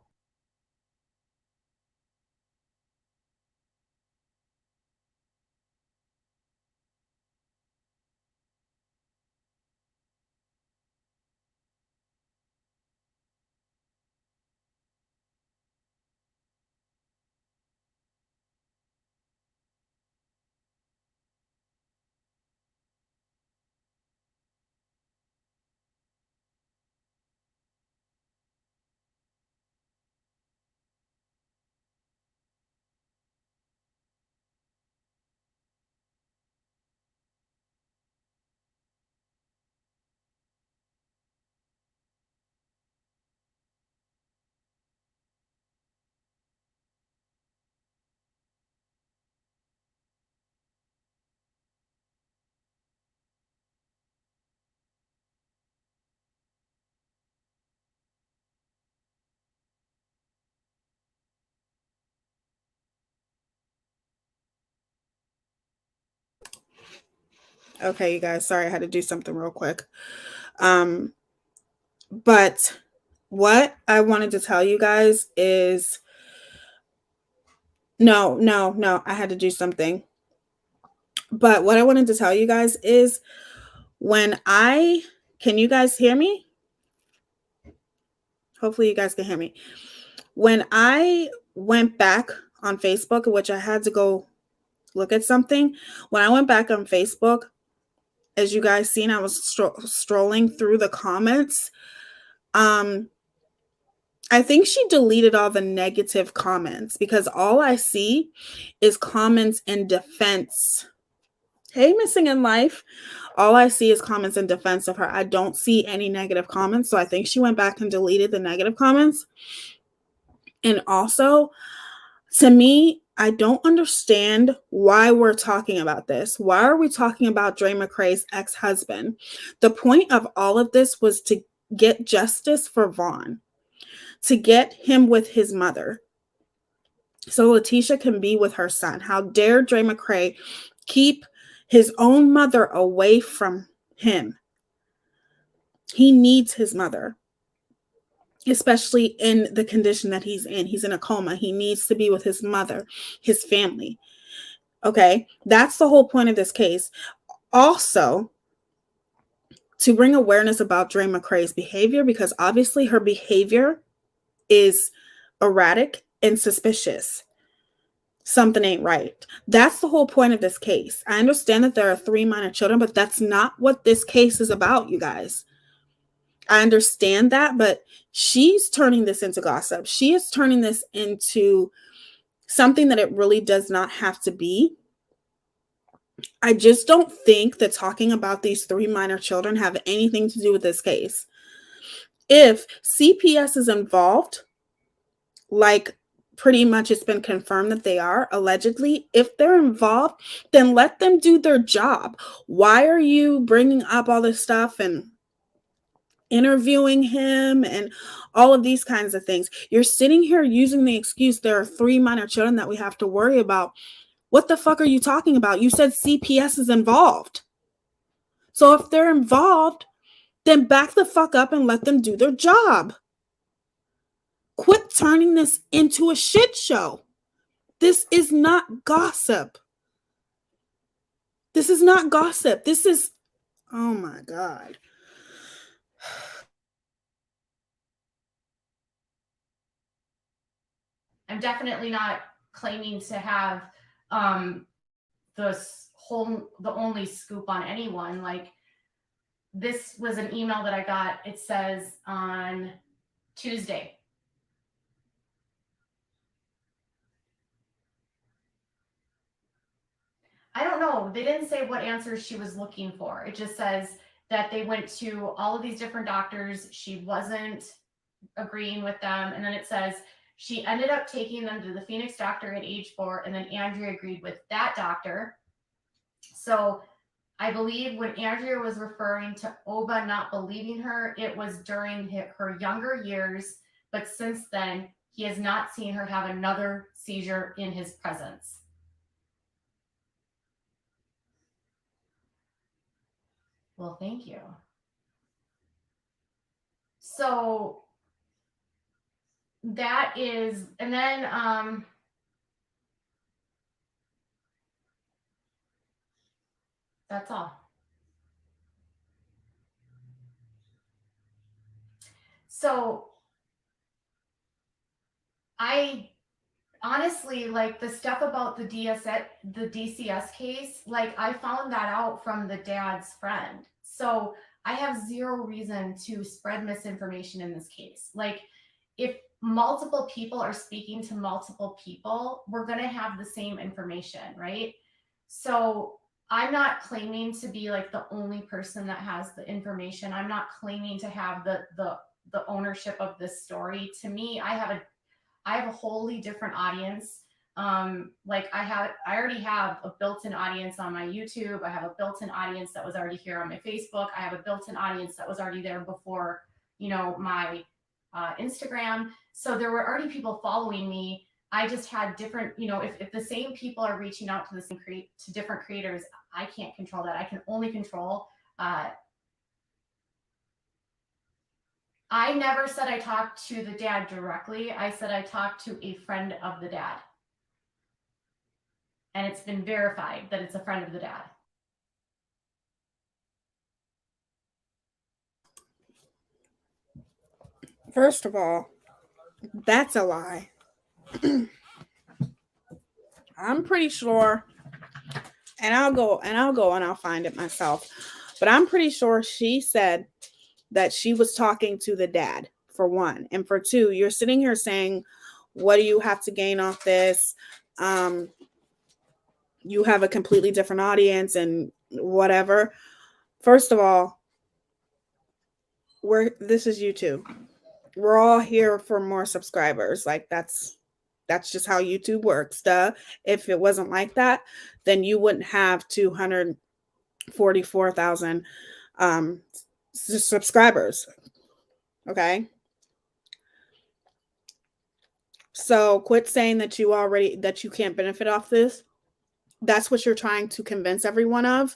Okay, you guys, sorry, I had to do something real quick. But what I wanted to tell you guys is no, I had to do something. But what I wanted to tell you guys is can you guys hear me? Hopefully you guys can hear me. When I went back on Facebook, which I had to go look at something, when I went back on Facebook, as you guys seen, I was strolling through the comments. I think she deleted all the negative comments because all I see is comments in defense. Hey, Missing in Life. All I see is comments in defense of her. I don't see any negative comments. So I think she went back and deleted the negative comments. And also, to me, I don't understand why we're talking about this. Why are we talking about Dre McCray's ex-husband? The point of all of this was to get justice for Vaughn, to get him with his mother, so Letitia can be with her son. How dare Dre McCray keep his own mother away from him? He needs his mother, especially in the condition that he's in. He's in a coma. He needs to be with his mother, his family. Okay, that's the whole point of this case. Also, to bring awareness about Dre McCray's behavior, because obviously her behavior is erratic and suspicious. Something ain't right. That's the whole point of this case. I understand that there are 3 minor children, but that's not what this case is about, you guys. I understand that, but she's turning this into gossip. She is turning this into something that it really does not have to be. I just don't think that talking about these 3 minor children have anything to do with this case. If CPS is involved, like pretty much it's been confirmed that they are, allegedly, if they're involved, then let them do their job. Why are you bringing up all this stuff and interviewing him and all of these kinds of things? You're sitting here using the excuse there are 3 minor children that we have to worry about. What the fuck are you talking about? You said CPS is involved. So if they're involved, then back the fuck up and let them do their job. Quit turning this into a shit show. This is not gossip. This is not gossip. This is, oh my God. I'm definitely not claiming to have the only scoop on anyone. Like, this was an email that I got. It says on Tuesday. I don't know. They didn't say what answers she was looking for. It just says that they went to all of these different doctors. She wasn't agreeing with them. And then it says she ended up taking them to the Phoenix doctor at age 4. And then Andrea agreed with that doctor. So I believe when Andrea was referring to Oba not believing her, it was during her younger years. But since then, he has not seen her have another seizure in his presence. Well, thank you. So that is, and then that's all. So I honestly, like, the stuff about the DCS case, like, I found that out from the dad's friend. So I have zero reason to spread misinformation in this case. Like, if multiple people are speaking to multiple people, we're going to have the same information, right? So I'm not claiming to be like the only person that has the information. I'm not claiming to have the ownership of this story. To me, I have a wholly different audience. Like, I already have a built-in audience on my YouTube. I have a built-in audience that was already here on my Facebook. I have a built-in audience that was already there before, my Instagram. So there were already people following me. I just had different, if the same people are reaching out to the same to different creators, I can't control that. I can only control, I never said I talked to the dad directly. I said I talked to a friend of the dad. And it's been verified that it's a friend of the dad. First of all, that's a lie. I'm pretty sure, and I'll go and I'll find it myself. But I'm pretty sure she said that she was talking to the dad, for one. And for two, you're sitting here saying, what do you have to gain off this? You have a completely different audience and whatever. First of all, this is YouTube. We're all here for more subscribers. Like, that's just how YouTube works. Duh. If it wasn't like that, then you wouldn't have 244,000 subscribers. Okay. So quit saying that you can't benefit off this. That's what you're trying to convince everyone of,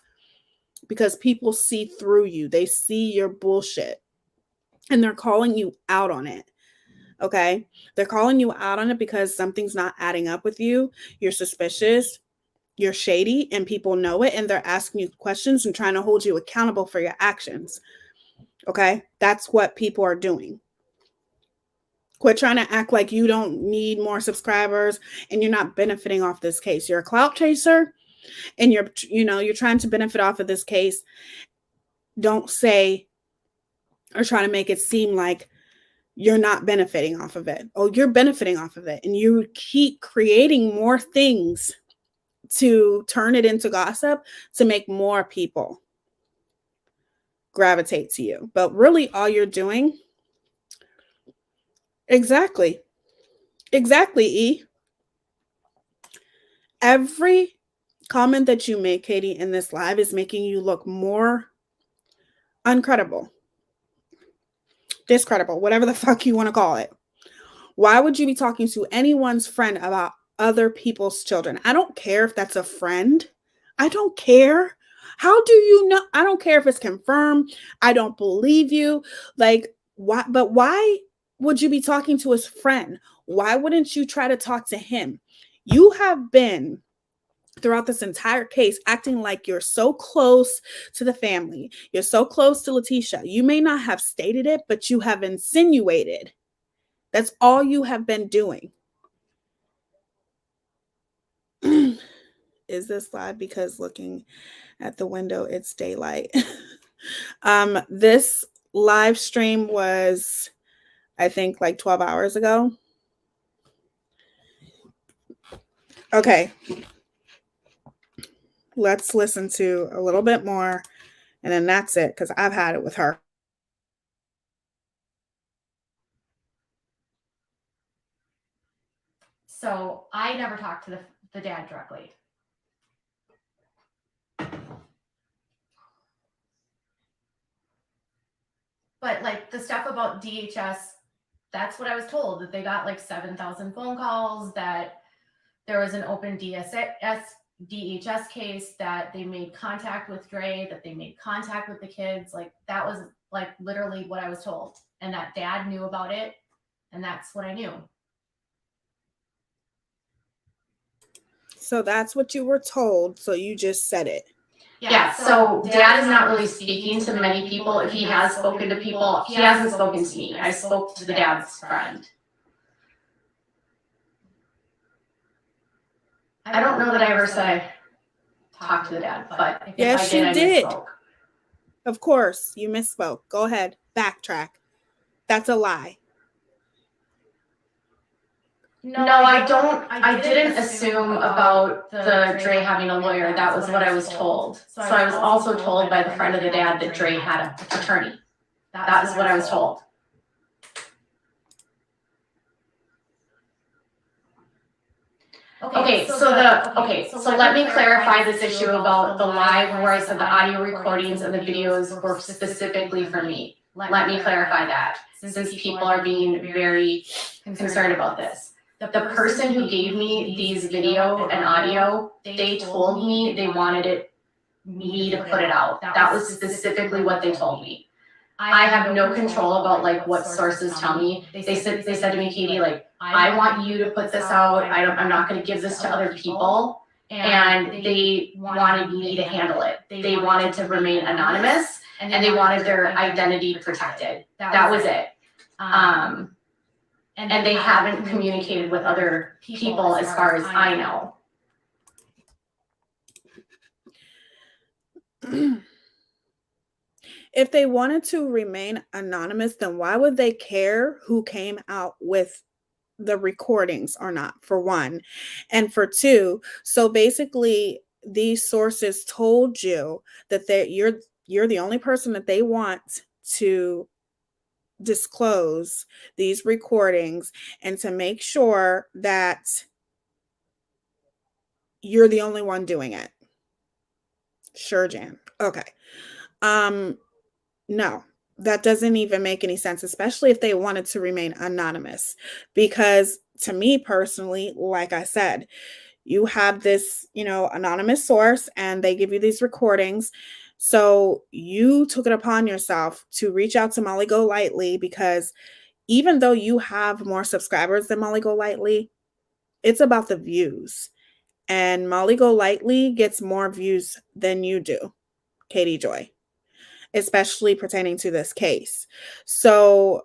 because people see through you. They see your bullshit and they're calling you out on it. Okay. They're calling you out on it because something's not adding up with you. You're suspicious. You're shady and people know it, and they're asking you questions and trying to hold you accountable for your actions. Okay? That's what people are doing. Quit trying to act like you don't need more subscribers and you're not benefiting off this case. You're a clout chaser and you're trying to benefit off of this case. Don't say or try to make it seem like you're not benefiting off of it. Oh, you're benefiting off of it. And you keep creating more things to turn it into gossip to make more people gravitate to you. But really all you're doing, exactly, E. Every comment that you make, Katie, in this live is making you look more uncredible, discredible, whatever the fuck you want to call it. Why would you be talking to anyone's friend about other people's children? I don't care if that's a friend. I don't care. How do you know? I don't care if it's confirmed. I don't believe you. Like, why? But why would you be talking to his friend? Why wouldn't you try to talk to him? You have been throughout this entire case acting like you're so close to the family. You're so close to Letitia. You may not have stated it, but you have insinuated. That's all you have been doing. Is this live? Because looking at the window, it's daylight. This live stream was, I think, like 12 hours ago. Okay. Let's listen to a little bit more, and then that's it, because I've had it with her. So I never talked to the dad directly. But like the stuff about DHS, that's what I was told, that they got like 7,000 phone calls, that there was an open DHS case, that they made contact with Dre, that they made contact with the kids. Like that was like literally what I was told. And that dad knew about it. And that's what I knew. So that's what you were told. So you just said it. Yeah, so dad is not really speaking to many people. If he has spoken to people, he hasn't spoken to me. I spoke to the dad's friend. I don't know that I ever said I talked to the dad, but if yes, I did. Misspoke. Of course, you misspoke. Go ahead, backtrack. That's a lie. No, I don't. I didn't assume about the Dre having a lawyer. That was what I was told. So I was also told by the friend of the dad that Dre had an attorney. That is what I was told. Okay, so let me clarify this issue about the live where I said the audio recordings and the videos were specifically for me. Let me clarify that, since people are being very concerned about this. The person who gave me these video and audio, they told me they wanted me to put it out. That was specifically what they told me. I have no control about like what sources tell me. They said to me, Katie, like, I want you to put this out. I'm not going to give this to other people. And they wanted me to handle it. They wanted to remain anonymous, and they wanted their identity protected. That was it. And they haven't communicated with other people as far as I know. If they wanted to remain anonymous, then why would they care who came out with the recordings or not, for one? And for two, so basically these sources told you that you're the only person that they want to disclose these recordings and to make sure that you're the only one doing it. Sure, Jan. Okay. No, that doesn't even make any sense, especially if they wanted to remain anonymous. Because to me personally, like I said, you have this, anonymous source and they give you these recordings. So you took it upon yourself to reach out to Molly Golightly, because even though you have more subscribers than Molly Golightly, it's about the views. And Molly Golightly gets more views than you do, Katie Joy, especially pertaining to this case. So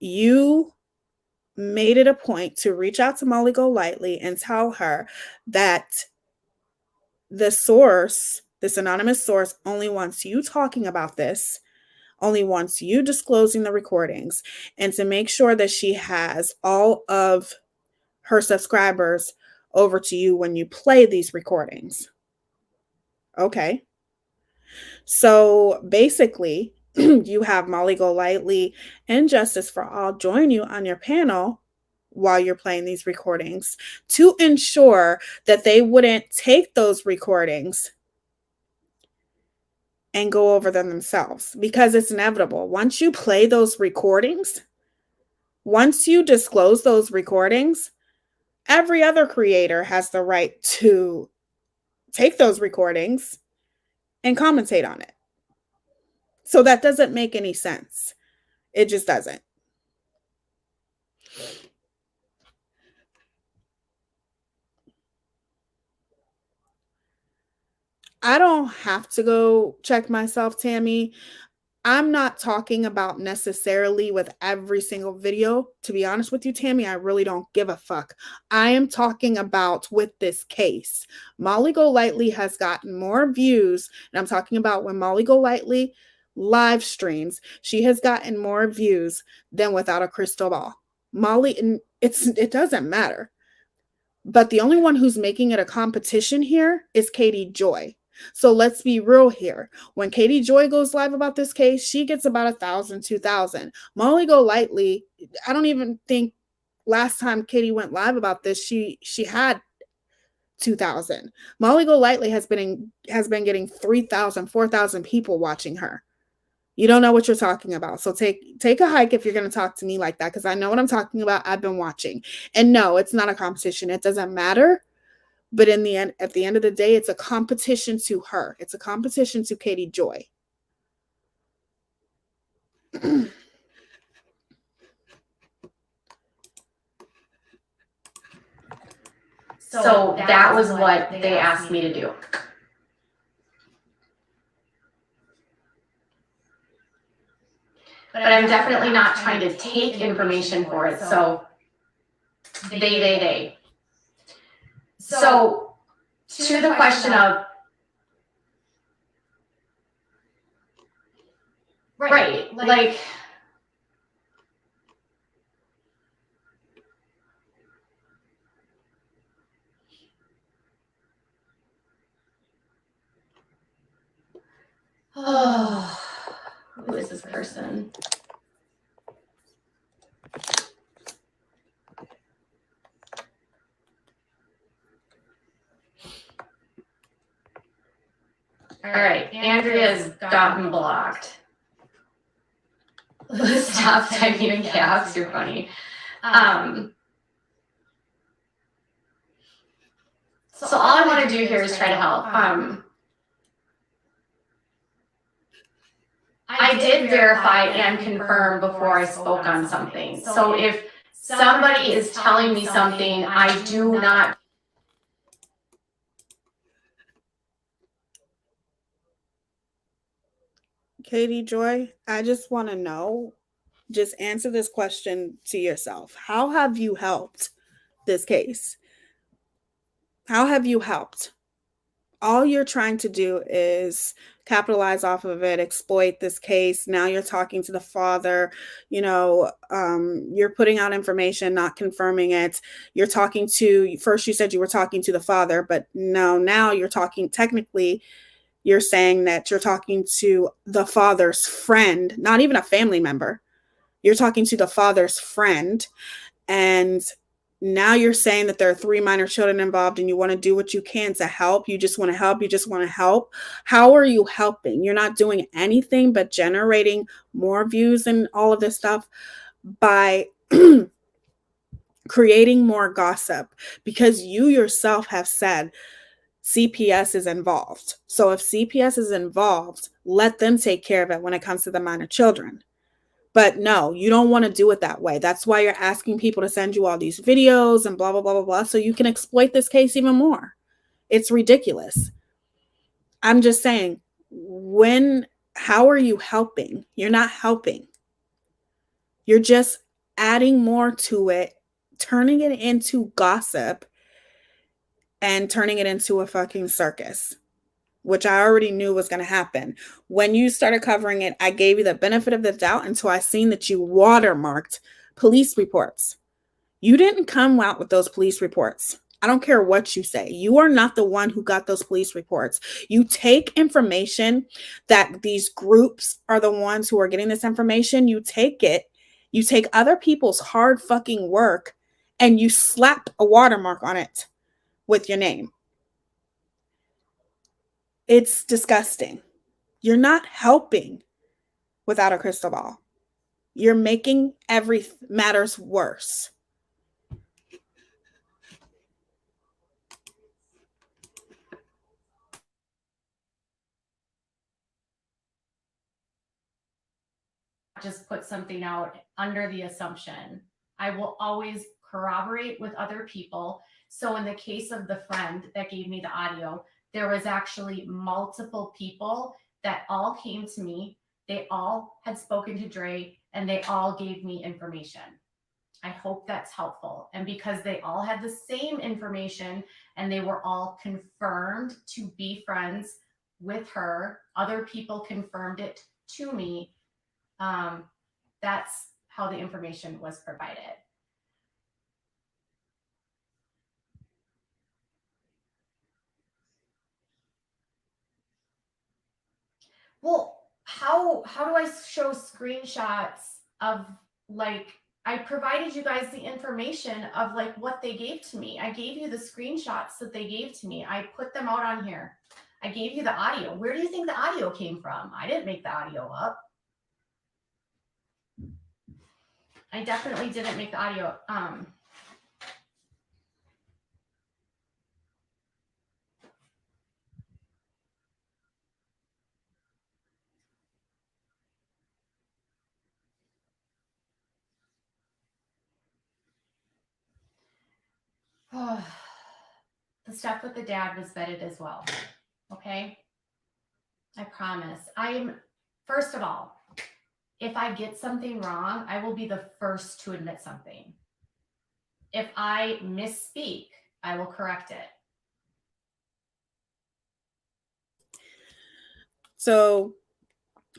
you made it a point to reach out to Molly Golightly and tell her that the source, this anonymous source, only wants you talking about this, only wants you disclosing the recordings, and to make sure that she has all of her subscribers over to you when you play these recordings. Okay. So basically, you have Molly Golightly and Justice for All join you on your panel while you're playing these recordings to ensure that they wouldn't take those recordings and go over them themselves, because it's inevitable. Once you play those recordings, once you disclose those recordings, every other creator has the right to take those recordings and commentate on it. So that doesn't make any sense. It just doesn't. I don't have to go check myself, Tammy. I'm not talking about necessarily with every single video. To be honest with you, Tammy, I really don't give a fuck. I am talking about with this case. Molly Golightly has gotten more views, and I'm talking about when Molly Golightly live streams, she has gotten more views than without a crystal ball. Molly, it doesn't matter. But the only one who's making it a competition here is Katie Joy. So let's be real here. When Katie Joy goes live about this case, she gets about 1,000, 2,000. Molly Golightly, I don't even think last time Katie went live about this, she had 2,000. Molly Golightly has been getting 3,000, 4,000 people watching her. You don't know what you're talking about. So take a hike if you're going to talk to me like that, because I know what I'm talking about. I've been watching. And no, it's not a competition. It doesn't matter. But in the end, at the end of the day, it's a competition to her. It's a competition to Katie Joy. So that was what they asked me to do. But I'm definitely not trying to take information for it. So they. So to the question of, right, like oh, who is this person? All right, Andrea's gotten blocked. Stop typing in caps, you're funny. So all I want to do here is try to help. I did verify and confirm before I spoke on something. So if somebody is telling me something, I do not. Katie Joy, I just want to know, just answer this question to yourself. How have you helped this case? How have you helped? All you're trying to do is capitalize off of it, exploit this case. Now you're talking to the father, you're putting out information, not confirming it. You're talking to, first you said you were talking to the father, but no, now you're talking, technically, you're saying that you're talking to the father's friend, not even a family member. You're talking to the father's friend. And now you're saying that there are 3 minor children involved and you want to do what you can to help. You just want to help. You just want to help. How are you helping? You're not doing anything but generating more views and all of this stuff by creating more gossip, because you yourself have said CPS is involved. So if CPS is involved, let them take care of it when it comes to the minor children. But no, you don't want to do it that way. That's why you're asking people to send you all these videos and blah, blah, blah, blah, blah, so you can exploit this case even more. It's ridiculous. I'm just saying, how are you helping? You're not helping. You're just adding more to it, turning it into gossip and turning it into a fucking circus, which I already knew was going to happen. When you started covering it, I gave you the benefit of the doubt until I seen that you watermarked police reports. You didn't come out with those police reports. I don't care what you say. You are not the one who got those police reports. You take information that these groups are the ones who are getting this information. You take it, you take other people's hard fucking work, and you slap a watermark on it with your name. It's disgusting. You're not helping without a crystal ball. You're making every matters worse. Just put something out under the assumption. I will always corroborate with other people. So in the case of the friend that gave me the audio, there was actually multiple people that all came to me. They all had spoken to Dre and they all gave me information. I hope that's helpful. And because they all had the same information and they were all confirmed to be friends with her, other people confirmed it to me. That's how the information was provided. Well, how do I show screenshots of, like, I provided you guys the information of like what they gave to me. I gave you the screenshots that they gave to me. I put them out on here. I gave you the audio. Where do you think the audio came from? I didn't make the audio up. I definitely didn't make the audio. The stuff with the dad was vetted as well. Okay. I promise. First of all, if I get something wrong, I will be the first to admit something. If I misspeak, I will correct it. So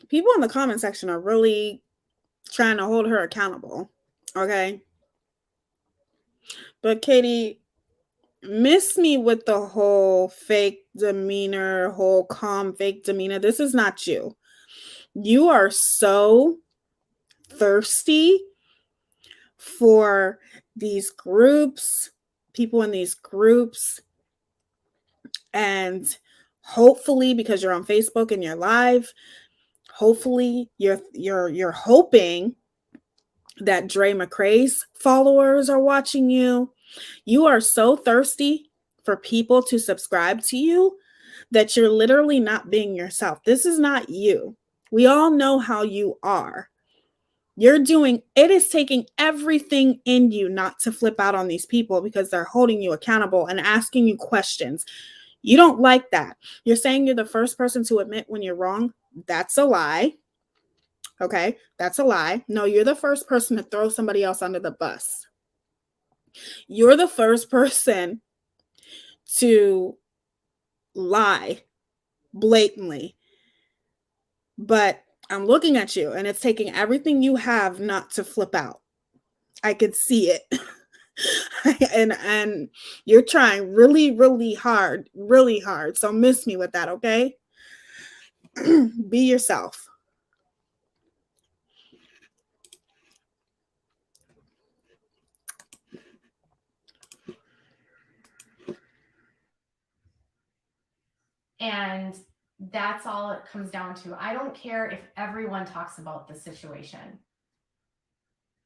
people in the comment section are really trying to hold her accountable. Okay. But Katie, miss me with the whole fake demeanor, whole calm fake demeanor. This is not you. You are so thirsty for these groups, people in these groups, and hopefully because you're on Facebook and you're live, hopefully you're hoping that Dre McCrae's followers are watching you. You are so thirsty for people to subscribe to you that you're literally not being yourself. This is not you. We all know how you are. It is taking everything in you not to flip out on these people because they're holding you accountable and asking you questions. You don't like that. You're saying you're the first person to admit when you're wrong. That's a lie. Okay, that's a lie. No, you're the first person to throw somebody else under the bus. You're the first person to lie blatantly. But I'm looking at you and it's taking everything you have not to flip out. I could see it. and you're trying really, really hard. So miss me with that, okay? Be yourself. And that's all it comes down to. I don't care if everyone talks about the situation.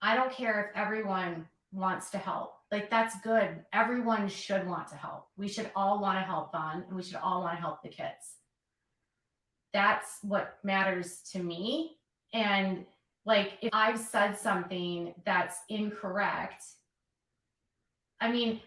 I don't care if everyone wants to help. Like, that's good. Everyone should want to help. We should all want to help Vaughn, and we should all want to help the kids. That's what matters to me. And like, if I've said something that's incorrect, I mean,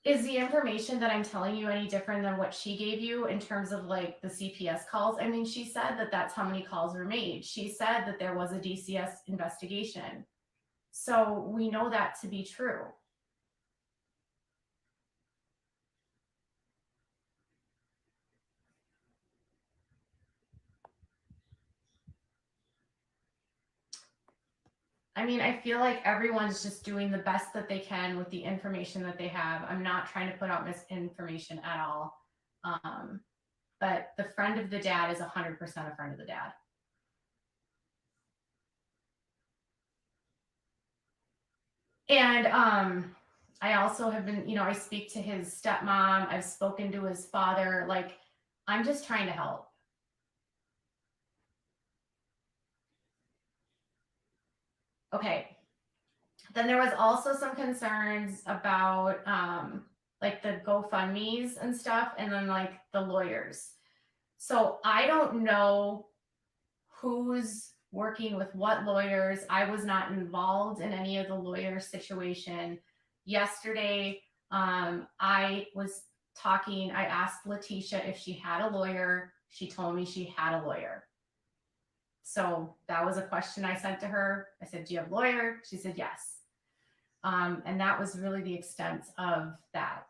Is the information that I'm telling you any different than what she gave you in terms of like the CPS calls? I mean, she said that that's how many calls were made. She said that there was a DCS investigation. So we know that to be true. I mean, I feel like everyone's just doing the best that they can with the information that they have. I'm not trying to put out misinformation at all. But the friend of the dad is 100% a friend of the dad. And I also have been, I speak to his stepmom. I've spoken to his father. Like, I'm just trying to help. Okay. Then there was also some concerns about like the GoFundMe's and stuff, and then like the lawyers. So I don't know who's working with what lawyers. I was not involved in any of the lawyer situation. Yesterday, I was talking, I asked Letitia if she had a lawyer. She told me she had a lawyer. So that was a question I sent to her. I said, do you have a lawyer? She said, yes. And that was really the extent of that.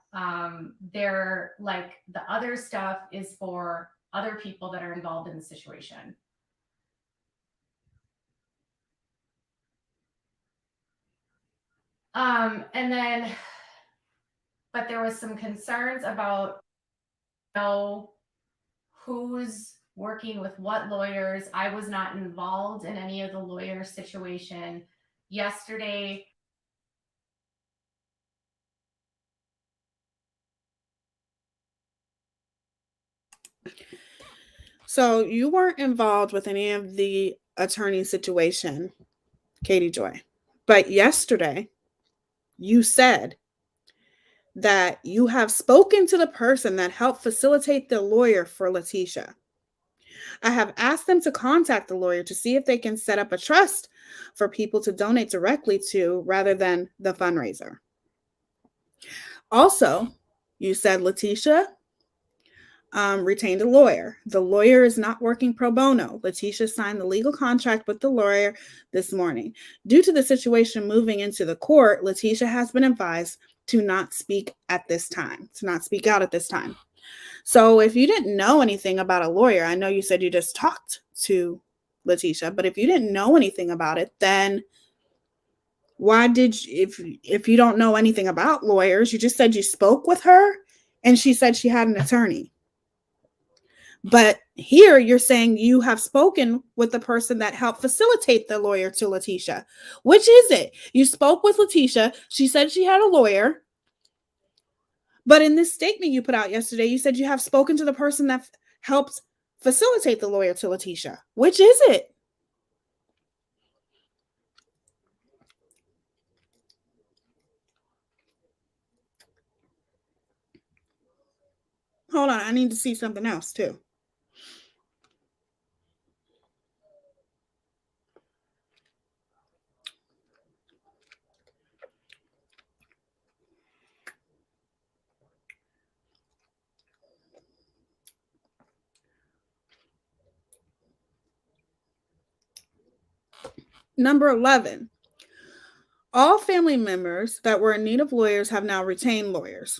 They're like, the other stuff is for other people that are involved in the situation. And then, but there was some concerns about, who's working with what lawyers. I was not involved in any of the lawyer situation. Yesterday, So you weren't involved with any of the attorney situation, Katie Joy. But yesterday, you said that you have spoken to the person that helped facilitate the lawyer for Letitia. I have asked them to contact the lawyer to see if they can set up a trust for people to donate directly to rather than the fundraiser. Also, you said Letitia retained a lawyer. The lawyer is not working pro bono. Letitia signed the legal contract with the lawyer this morning. Due to the situation moving into the court, Letitia has been advised to not speak at this time, to not speak out at this time. So if you didn't know anything about a lawyer, I know you said you just talked to Letitia, but if you didn't know anything about it, then why did you, if you don't know anything about lawyers, you just said you spoke with her and she said she had an attorney. But here you're saying you have spoken with the person that helped facilitate the lawyer to Letitia. Which is it? You spoke with Letitia. She said she had a lawyer. But in this statement you put out yesterday, you said you have spoken to the person that helped facilitate the lawyer to Letitia. Which is it? Hold on. I need to see something else too. Number 11. All family members that were in need of lawyers have now retained lawyers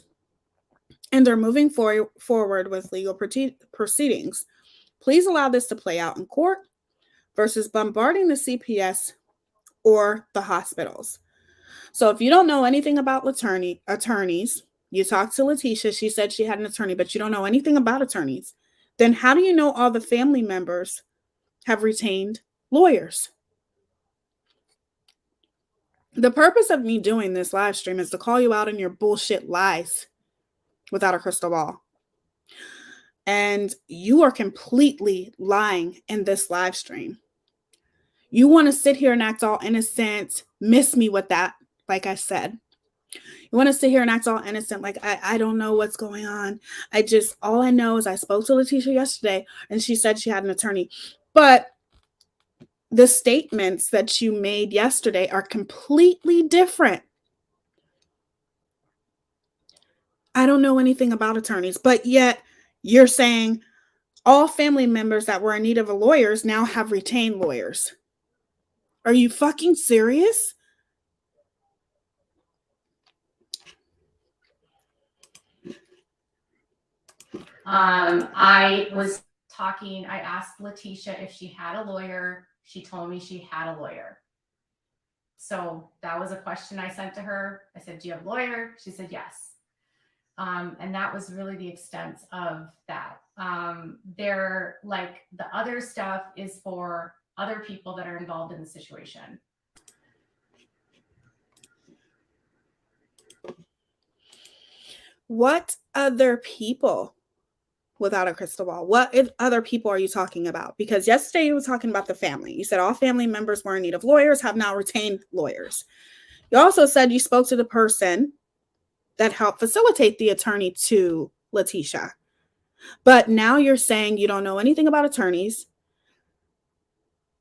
and are moving forward with legal proceedings. Please allow this to play out in court versus bombarding the CPS or the hospitals. So if you don't know anything about attorneys, you talked to Letitia, she said she had an attorney, but you don't know anything about attorneys, then how do you know all the family members have retained lawyers? The purpose of me doing this live stream is to call you out on your bullshit lies without a crystal ball. And you are completely lying in this live stream. You want to sit here and act all innocent, miss me with that, like I said. You want to sit here and act all innocent, like I don't know what's going on. All I know is I spoke to Letitia yesterday and she said she had an attorney. But the statements that you made yesterday are completely different. I don't know anything about attorneys, but yet you're saying all family members that were in need of a lawyers now have retained lawyers. Are you fucking serious? I was talking, I asked Letitia if she had a lawyer. She told me she had a lawyer. So that was a question I sent to her. I said, do you have a lawyer? She said, yes. And that was really the extent of that. They're like, the other stuff is for other people that are involved in the situation. What other people without a crystal ball? What other people are you talking about? Because yesterday you were talking about the family. You said all family members were in need of lawyers, have now retained lawyers. You also said you spoke to the person that helped facilitate the attorney to Letitia. But now you're saying you don't know anything about attorneys.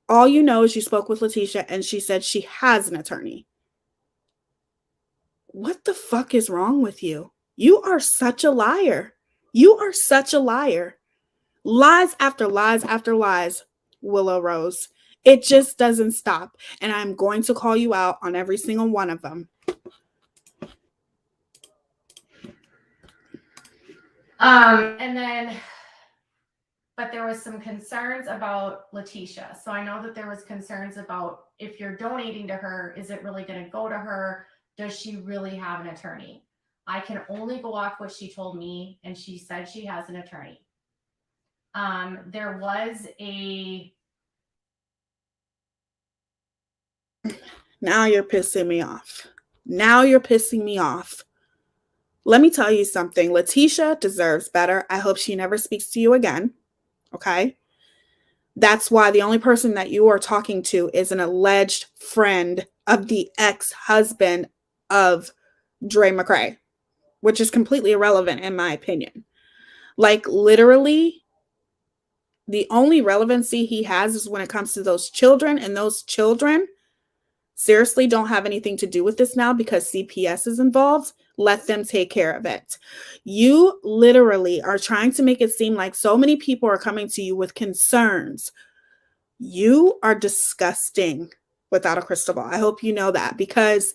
All you know is you spoke with Letitia and she said she has an attorney. What the fuck is wrong with you? You are such a liar. You are such a liar. Lies after lies after lies, Willow Rose. It just doesn't stop. And I'm going to call you out on every single one of them. And then, but there was some concerns about Letitia. So I know that there was concerns about if you're donating to her, is it really going to go to her? Does she really have an attorney? I can only go off what she told me, and she said she has an attorney. There was a... Now you're pissing me off. Now you're pissing me off. Let me tell you something. Letitia deserves better. I hope she never speaks to you again. Okay? That's why the only person that you are talking to is an alleged friend of the ex-husband of Dre McCray, which is completely irrelevant in my opinion. Like literally, the only relevancy he has is when it comes to those children, and those children seriously don't have anything to do with this now because CPS is involved. Let them take care of it. You literally are trying to make it seem like so many people are coming to you with concerns. You are disgusting without a crystal ball. I hope you know that, because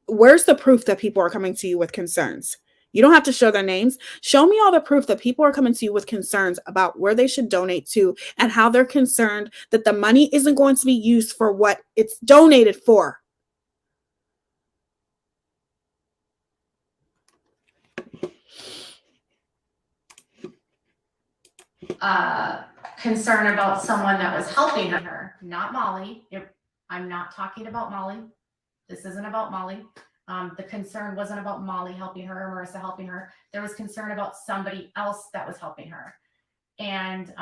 where's the proof that people are coming to you with concerns? You don't have to show their names. Show me all the proof that people are coming to you with concerns about where they should donate to and how they're concerned that the money isn't going to be used for what it's donated for. Concern about someone that was helping her, not Molly. I'm not talking about Molly. This isn't about Molly. The concern wasn't about Molly helping her or Marissa helping her. There was concern about somebody else that was helping her. And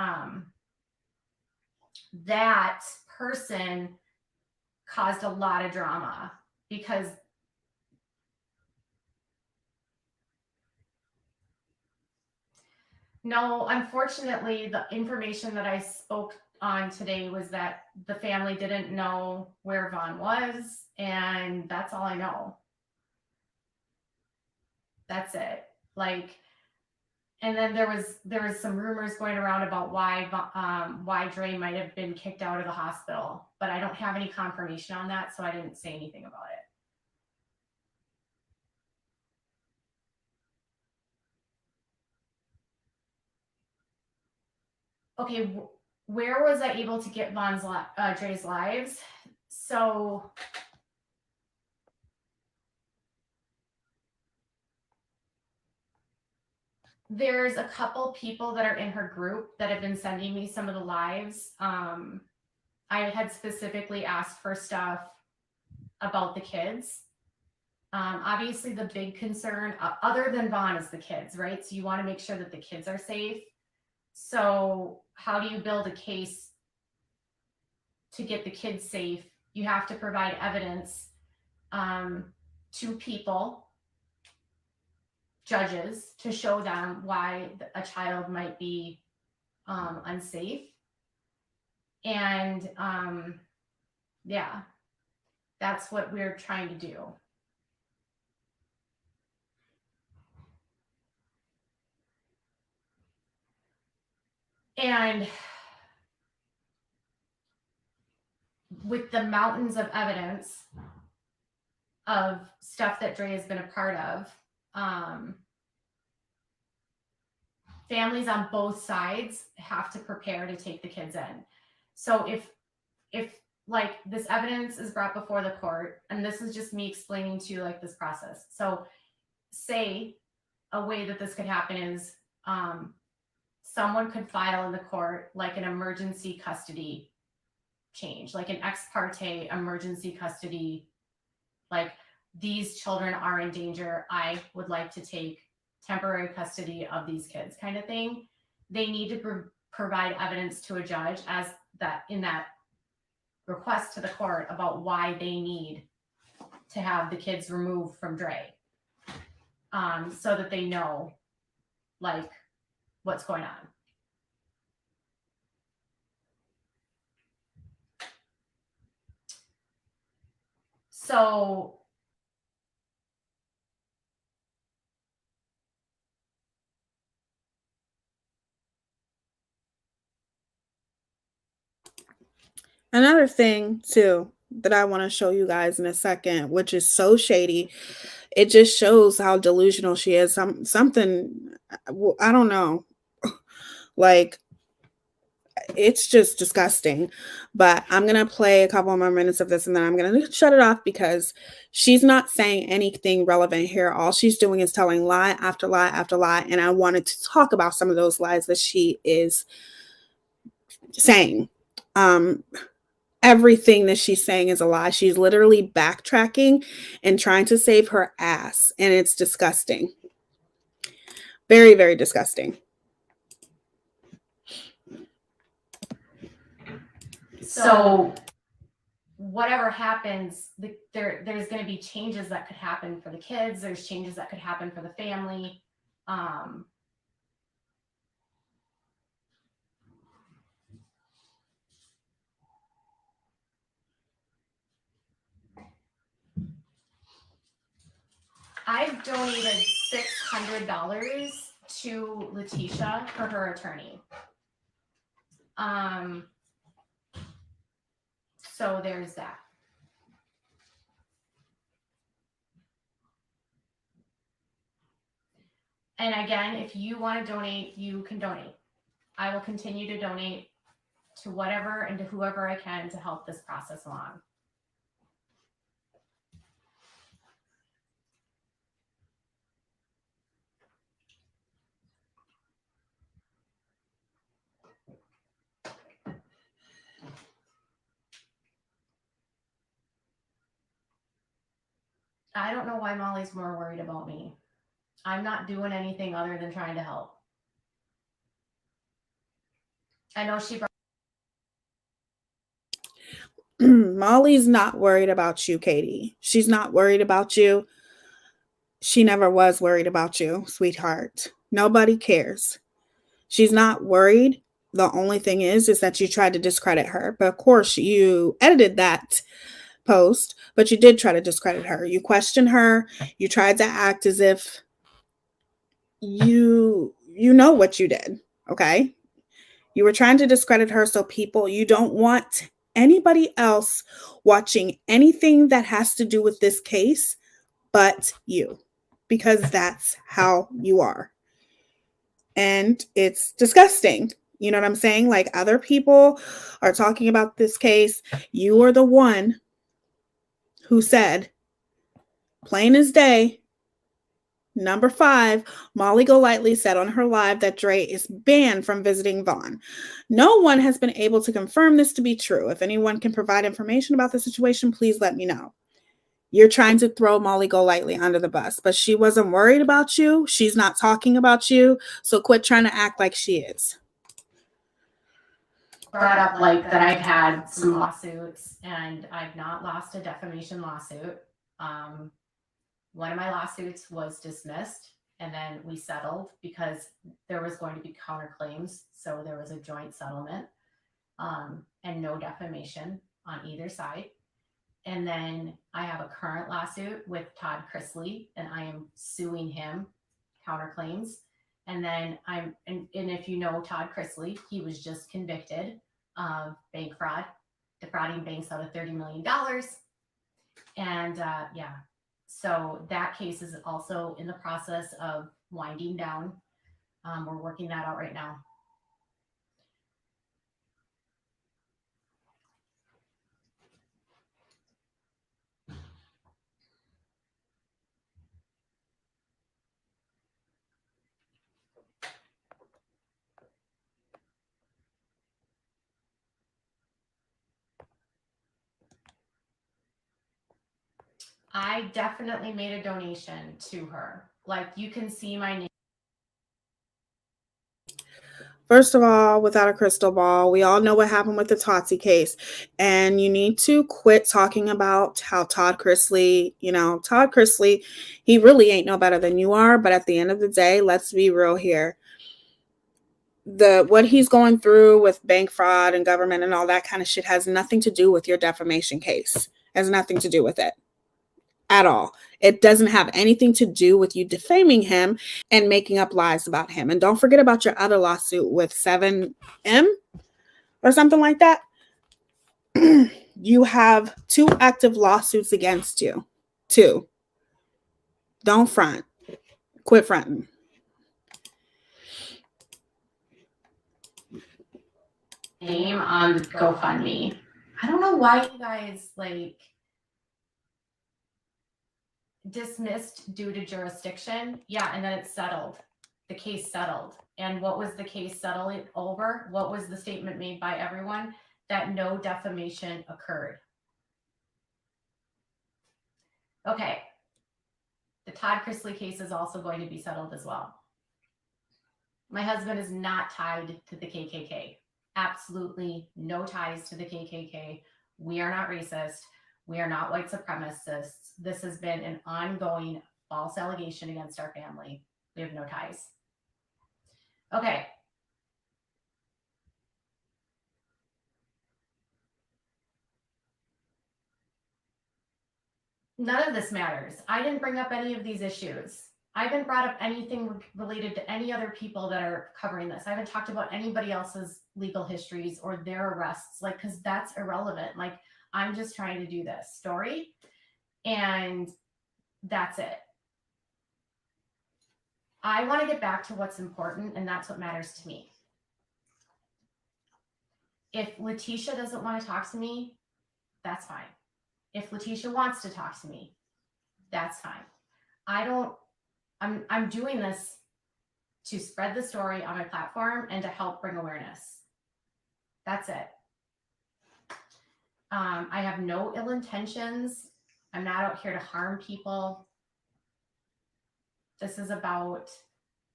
that person caused a lot of drama because no, unfortunately, the information that I spoke on today was that the family didn't know where Vaughn was, and that's all I know. That's it. Like, and then there was some rumors going around about why Dre might have been kicked out of the hospital, but I don't have any confirmation on that, so I didn't say anything about it. Okay, where was I able to get Dre's lives? So there's a couple people that are in her group that have been sending me some of the lives. I had specifically asked for stuff about the kids. Obviously, the big concern, other than Vaughn, is the kids, right? So you want to make sure that the kids are safe. So how do you build a case to get the kids safe? You have to provide evidence to people, judges, to show them why a child might be unsafe. And yeah, that's what we're trying to do. And with the mountains of evidence of stuff that Dre has been a part of, families on both sides have to prepare to take the kids in. So if like this evidence is brought before the court, and this is just me explaining to you like this process. So say a way that this could happen is someone could file in the court like an emergency custody change, like an ex parte emergency custody, like these children are in danger, I would like to take temporary custody of these kids kind of thing. They need to provide evidence to a judge as that in that request to the court about why they need to have the kids removed from Dre, so that they know like what's going on. So another thing too that I want to show you guys in a second, which is so shady. It just shows how delusional she is. Something, I don't know. Like, it's just disgusting. But I'm going to play a couple more minutes of this and then I'm going to shut it off because she's not saying anything relevant here. All she's doing is telling lie after lie after lie. And I wanted to talk about some of those lies that she is saying. Everything that she's saying is a lie. She's literally backtracking and trying to save her ass. And it's disgusting. Very, very disgusting. So whatever happens, there's going to be changes that could happen for the kids. There's changes that could happen for the family. I've donated $600 to Letitia for her attorney. So there's that. And again, if you want to donate, you can donate. I will continue to donate to whatever and to whoever I can to help this process along. I don't know why Molly's more worried about me. I'm not doing anything other than trying to help. I know she brought Molly's not worried about you, Katie. She's not worried about you. She never was worried about you, sweetheart. Nobody cares. She's not worried. The only thing is that you tried to discredit her. But of course, you edited that post, but you did try to discredit her. You questioned her. You tried to act as if you know what you did. Okay. You were trying to discredit her. So people, you don't want anybody else watching anything that has to do with this case but you, because that's how you are. And it's disgusting. You know what I'm saying? Like, other people are talking about this case. You are the one who said, plain as day, number 5, Molly Golightly said on her live that Dre is banned from visiting Vaughn. No one has been able to confirm this to be true. If anyone can provide information about the situation, please let me know. You're trying to throw Molly Golightly under the bus, but she wasn't worried about you. She's not talking about you. So quit trying to act like she is. Brought up like that I've had some lawsuits and I've not lost a defamation lawsuit. One of my lawsuits was dismissed and then we settled because there was going to be counterclaims. So there was a joint settlement and no defamation on either side. And then I have a current lawsuit with Todd Chrisley and I am suing him, counterclaims. And then and if you know Todd Chrisley, he was just convicted of bank fraud, defrauding banks out of $30 million. And yeah, so that case is also in the process of winding down. We're working that out right now. I definitely made a donation to her. Like, you can see my name. First of all, without a crystal ball, we all know what happened with the Totsie case. And you need to quit talking about how Todd Chrisley, he really ain't no better than you are. But at the end of the day, let's be real here. What he's going through with bank fraud and government and all that kind of shit has nothing to do with your defamation case. Has nothing to do with it at all. It doesn't have anything to do with you defaming him and making up lies about him. And don't forget about your other lawsuit with 7M or something like that. You have 2 active lawsuits against you. 2. Don't front. Quit fronting. Name on GoFundMe. I don't know why you guys like dismissed due to jurisdiction. Yeah, and then it's settled. The case settled. And what was the case settling over? What was the statement made by everyone? That no defamation occurred. Okay. The Todd Chrisley case is also going to be settled as well. My husband is not tied to the KKK. Absolutely no ties to the KKK. We are not racist. We are not white supremacists. This has been an ongoing false allegation against our family. We have no ties. Okay. None of this matters. I didn't bring up any of these issues. I haven't brought up anything related to any other people that are covering this. I haven't talked about anybody else's legal histories or their arrests, like, because that's irrelevant. Like, I'm just trying to do this story, and that's it. I want to get back to what's important, and that's what matters to me. If Letitia doesn't want to talk to me, that's fine. If Letitia wants to talk to me, that's fine. I'm doing this to spread the story on my platform and to help bring awareness. That's it. I have no ill intentions. I'm not out here to harm people. This is about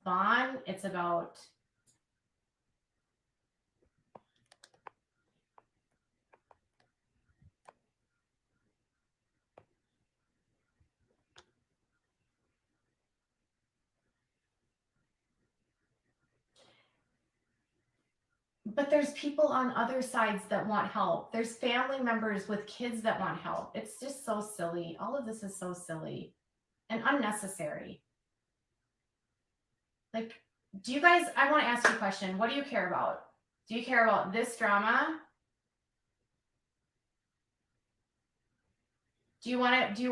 Vaughn. It's about but there's people on other sides that want help. There's family members with kids that want help. It's just so silly. All of this is so silly and unnecessary. Like, do you guys, I want to ask you a question. What do you care about? Do you care about this drama? Do you want to,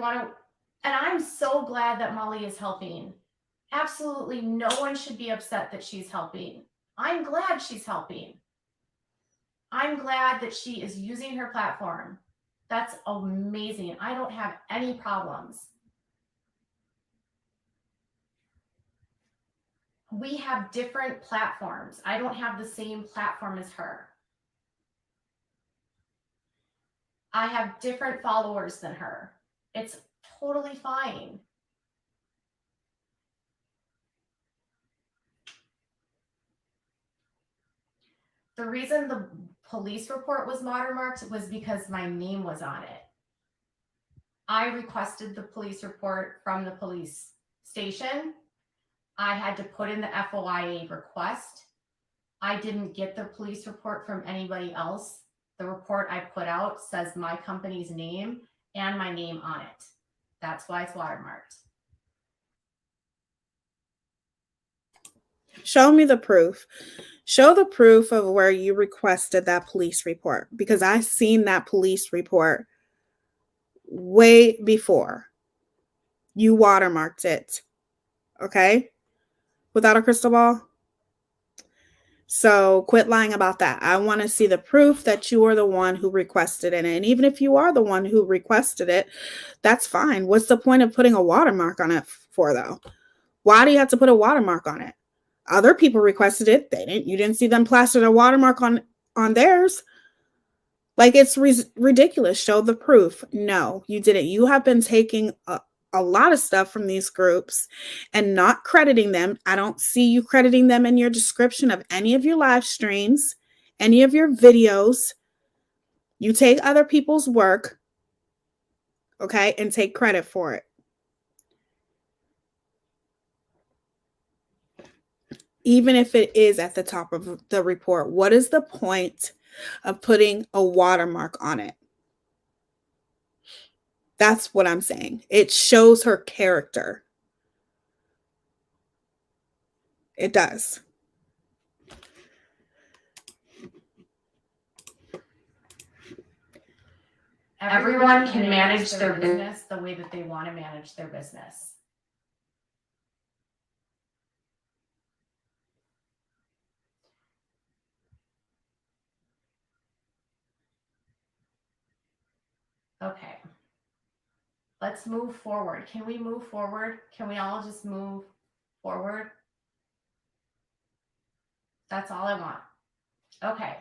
and I'm so glad that Molly is helping. Absolutely no one should be upset that she's helping. I'm glad she's helping. I'm glad that she is using her platform. That's amazing. I don't have any problems. We have different platforms. I don't have the same platform as her. I have different followers than her. It's totally fine. The reason the police report was watermarked was because my name was on it. I requested the police report from the police station. I had to put in the FOIA request. I didn't get the police report from anybody else. The report I put out says my company's name and my name on it. That's why it's watermarked. Show me the proof. Show the proof of where you requested that police report, because I've seen that police report way before. You watermarked it. Okay? Without a crystal ball. So quit lying about that. I want to see the proof that you are the one who requested it. And even if you are the one who requested it, that's fine. What's the point of putting a watermark on it for, though? Why do you have to put a watermark on it? Other people requested it. You didn't see them plastered a watermark on theirs. Like, it's ridiculous. Show the proof. No, you didn't. You have been taking a lot of stuff from these groups and not crediting them. I don't see you crediting them in your description of any of your live streams, any of your videos. You take other people's work, okay, and take credit for it. Even if it is at the top of the report, what is the point of putting a watermark on it? That's what I'm saying. It shows her character. It does. Everyone can manage their business the way that they want to manage their business. Okay. Let's move forward. Can we move forward? Can we all just move forward? That's all I want. Okay.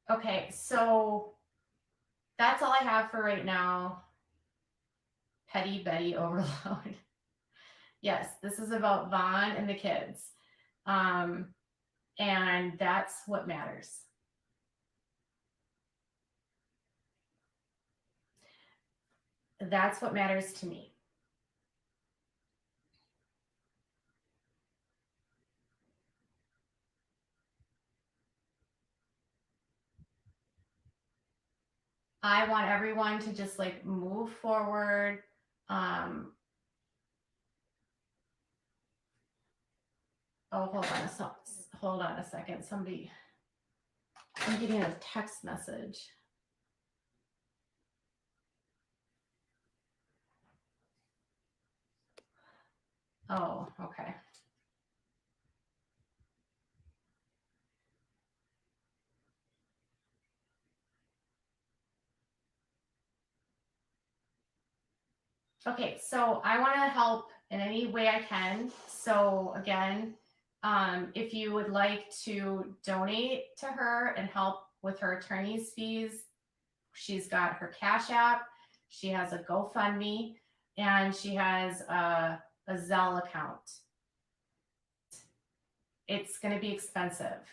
Okay, so that's all I have for right now. Petty Betty overload. Yes, this is about Vaughn and the kids. And that's what matters. That's what matters to me. I want everyone to just like move forward. Oh, hold on a second. I'm getting a text message. Oh, okay. Okay, so I want to help in any way I can. So again, if you would like to donate to her and help with her attorney's fees, she's got her Cash App, she has a GoFundMe, and she has a Zelle account. It's going to be expensive.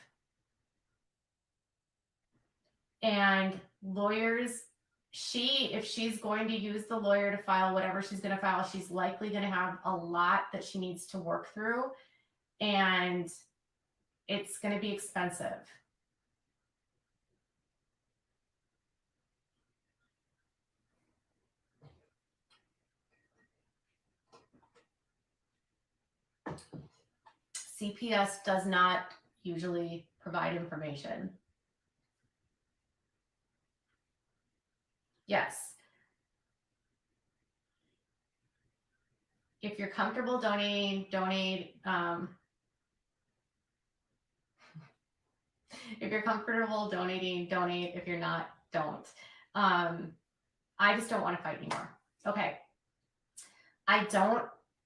And lawyers, if she's going to use the lawyer to file whatever she's going to file, she's likely going to have a lot that she needs to work through, and it's going to be expensive. CPS does not usually provide information. Yes. If you're comfortable donating, donate. If you're comfortable donating, donate. If you're not, don't. I just don't want to fight anymore. Okay. I don't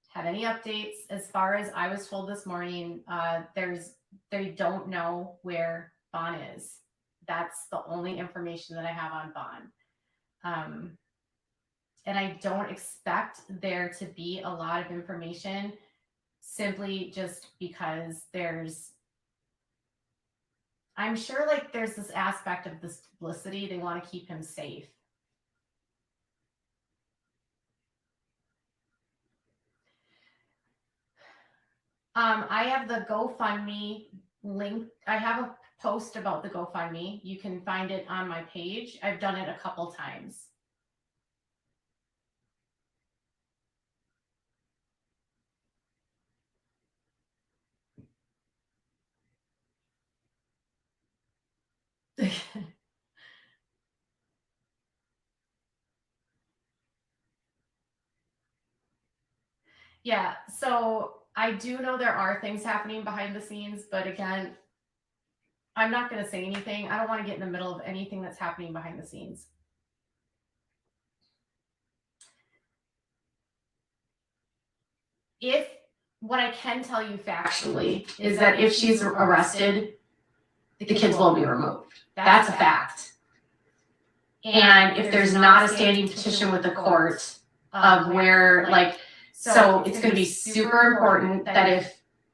have any updates. As far as I was told this morning, they don't know where Vaughn is. That's the only information that I have on Vaughn. And I don't expect there to be a lot of information, simply just because I'm sure like there's this aspect of this publicity. They want to keep him safe. I have the GoFundMe link. I have a post about the GoFundMe. You can find it on my page. I've done it a couple times. Yeah, so I do know there are things happening behind the scenes, but again, I'm not going to say anything. I don't want to get in the middle of anything that's happening behind the scenes. If what I can tell you factually is that if she's arrested, the kids will be removed. That's a fact. And if there's not a standing petition with the court of where, like, so it's going to be super important that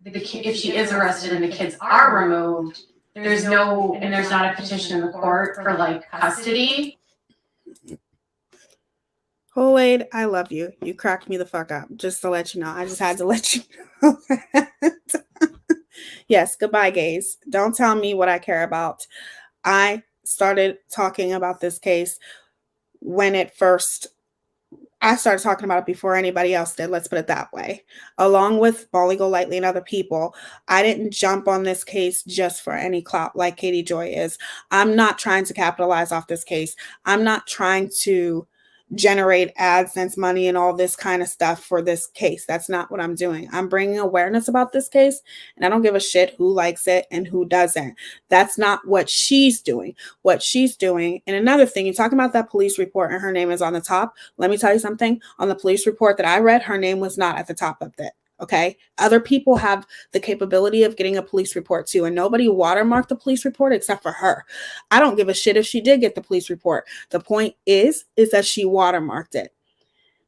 if she is arrested and the kids are removed, there's not a petition in the court for like custody. Oh, Wade, I love you. You cracked me the fuck up. Just to let you know. I just had to let you know that. Yes, goodbye, gays. Don't tell me what I care about. I started talking about this case when I started talking about it before anybody else did. Let's put it that way. Along with Molly Golightly and other people, I didn't jump on this case just for any clout like Katie Joy is. I'm not trying to capitalize off this case. I'm not trying to generate AdSense money and all this kind of stuff for this case. That's not what I'm doing. I'm bringing awareness about this case, and I don't give a shit who likes it and who doesn't. That's not what she's doing. What she's doing, and another thing, you're talking about that police report and her name is on the top. Let me tell you something. On the police report that I read, her name was not at the top of it. Okay. Other people have the capability of getting a police report too, and nobody watermarked the police report except for her. I don't give a shit if she did get the police report. The point is that she watermarked it.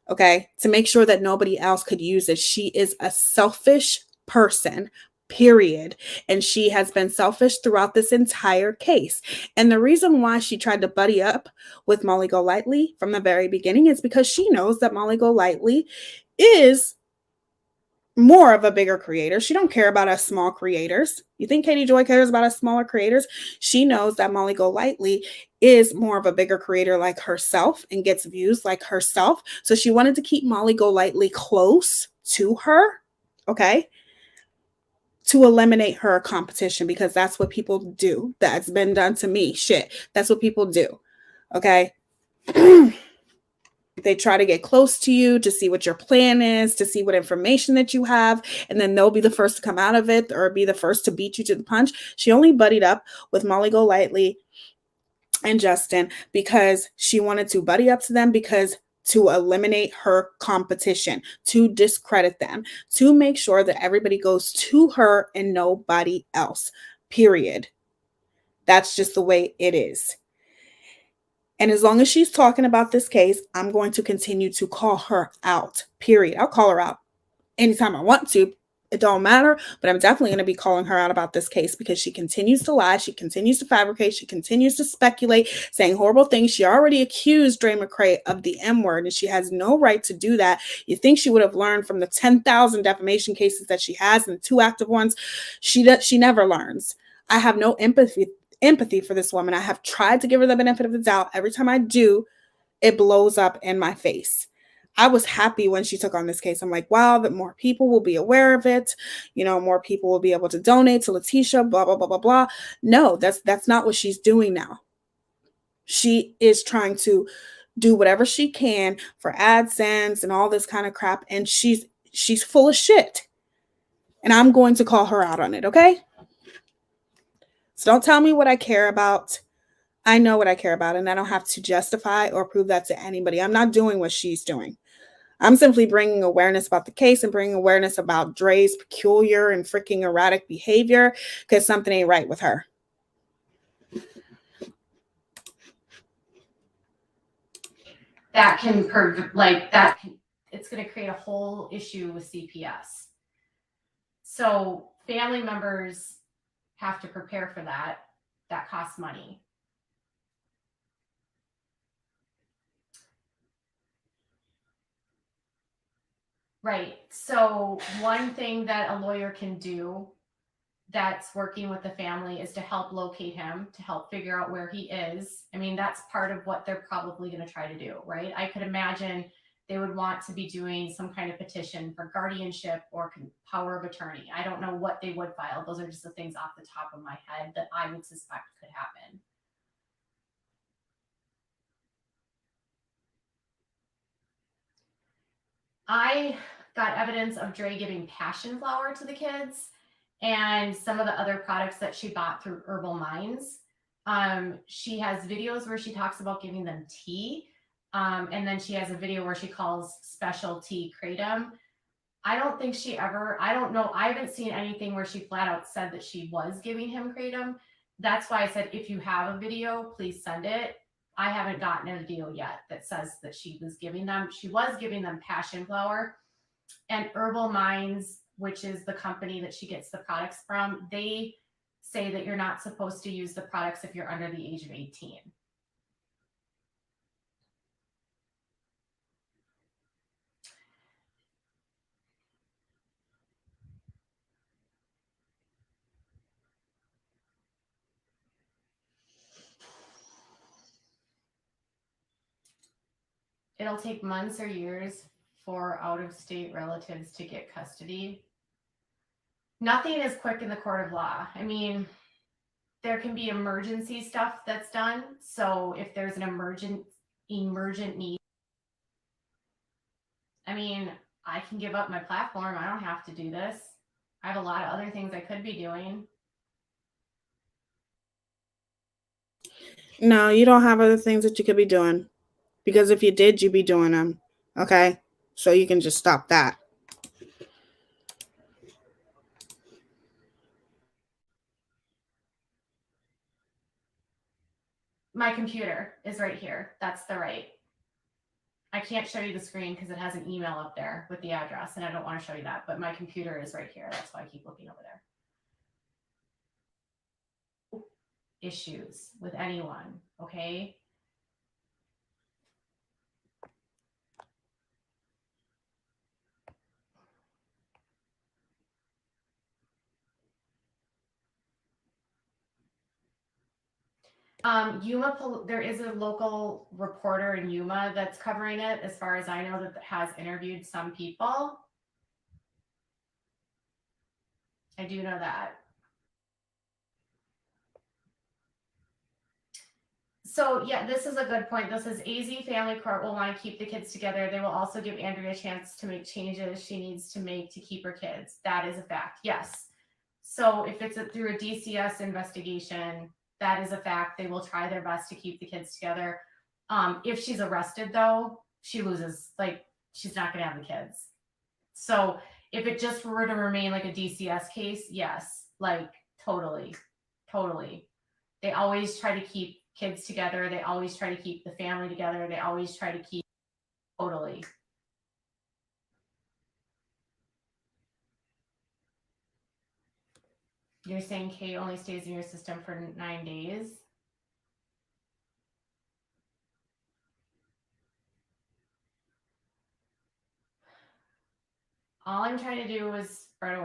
Okay. To make sure that nobody else could use it. She is a selfish person, period. And she has been selfish throughout this entire case. And the reason why she tried to buddy up with Molly Golightly from the very beginning is because she knows that Molly Golightly is more of a bigger creator. She don't care about us small creators. You think Katie Joy cares about us smaller creators? She knows that Molly Golightly is more of a bigger creator like herself and gets views like herself. So she wanted to keep Molly Golightly close to her, okay, to eliminate her competition, because that's what people do. That's been done to me. Shit. That's what people do. Okay. They try to get close to you to see what your plan is, to see what information that you have, and then they'll be the first to come out of it or be the first to beat you to the punch. She only buddied up with Molly Golightly and Justin because she wanted to buddy up to them to eliminate her competition, to discredit them, to make sure that everybody goes to her and nobody else, period. That's just the way it is. And as long as she's talking about this case, I'm going to continue to call her out, period. I'll call her out anytime I want to. It don't matter, but I'm definitely going to be calling her out about this case because she continues to lie. She continues to fabricate. She continues to speculate, saying horrible things. She already accused Dre McCrae of the M word, and she has no right to do that. You think she would have learned from the 10,000 defamation cases that she has and the 2 active ones? She never learns. I have no empathy for this woman. I have tried to give her the benefit of the doubt. Every time I do, it blows up in my face. I was happy when she took on this case. I'm like, wow, that more people will be aware of it. You know, more people will be able to donate to Letitia, blah, blah, blah, blah, blah. No, that's not what she's doing now. She is trying to do whatever she can for AdSense and all this kind of crap. And she's full of shit. And I'm going to call her out on it, okay? So don't tell me what I care about. I know what I care about, and I don't have to justify or prove that to anybody. I'm not doing what she's doing. I'm simply bringing awareness about the case and bringing awareness about Dre's peculiar and freaking erratic behavior because something ain't right with her. It's going to create a whole issue with CPS. So family members have to prepare for that. That costs money. Right. So one thing that a lawyer can do that's working with the family is to help locate him, to help figure out where he is. I mean, that's part of what they're probably going to try to do, right? I could imagine they would want to be doing some kind of petition for guardianship or power of attorney. I don't know what they would file. Those are just the things off the top of my head that I would suspect could happen. I got evidence of Dre giving passion flower to the kids and some of the other products that she bought through Herbal Minds. She has videos where she talks about giving them tea. And then she has a video where she calls special tea kratom. I don't think she ever, I don't know, I haven't seen anything where she flat out said that she was giving him kratom. That's why I said, if you have a video, please send it. I haven't gotten a video yet that says that she was giving them. She was giving them passion flower. And Herbal Minds, which is the company that she gets the products from, they say that you're not supposed to use the products if you're under the age of 18. It'll take months or years for out-of-state relatives to get custody. Nothing is quick in the court of law. I mean, there can be emergency stuff that's done. So if there's an emergent need, I mean, I can give up my platform. I don't have to do this. I have a lot of other things I could be doing. No, you don't have other things that you could be doing. Because if you did, you'd be doing them. Okay? So you can just stop that. My computer is right here. That's the right. I can't show you the screen because it has an email up there with the address, and I don't want to show you that. But my computer is right here. That's why I keep looking over there. Issues with anyone, okay? Yuma, there is a local reporter in Yuma that's covering it, as far as I know, that has interviewed some people. I do know that. So yeah, this is a good point. This is AZ Family Court will want to keep the kids together. They will also give Andrea a chance to make changes she needs to make to keep her kids. That is a fact. Yes. So if it's through a DCS investigation, that is a fact. They will try their best to keep the kids together. If she's arrested, though, she loses. Like, she's not going to have the kids. So if it just were to remain like a DCS case, yes, like totally. They always try to keep kids together. They always try to keep the family together. They always try to keep totally. You're saying Kate only stays in your system for 9 days? All I'm trying to do is spread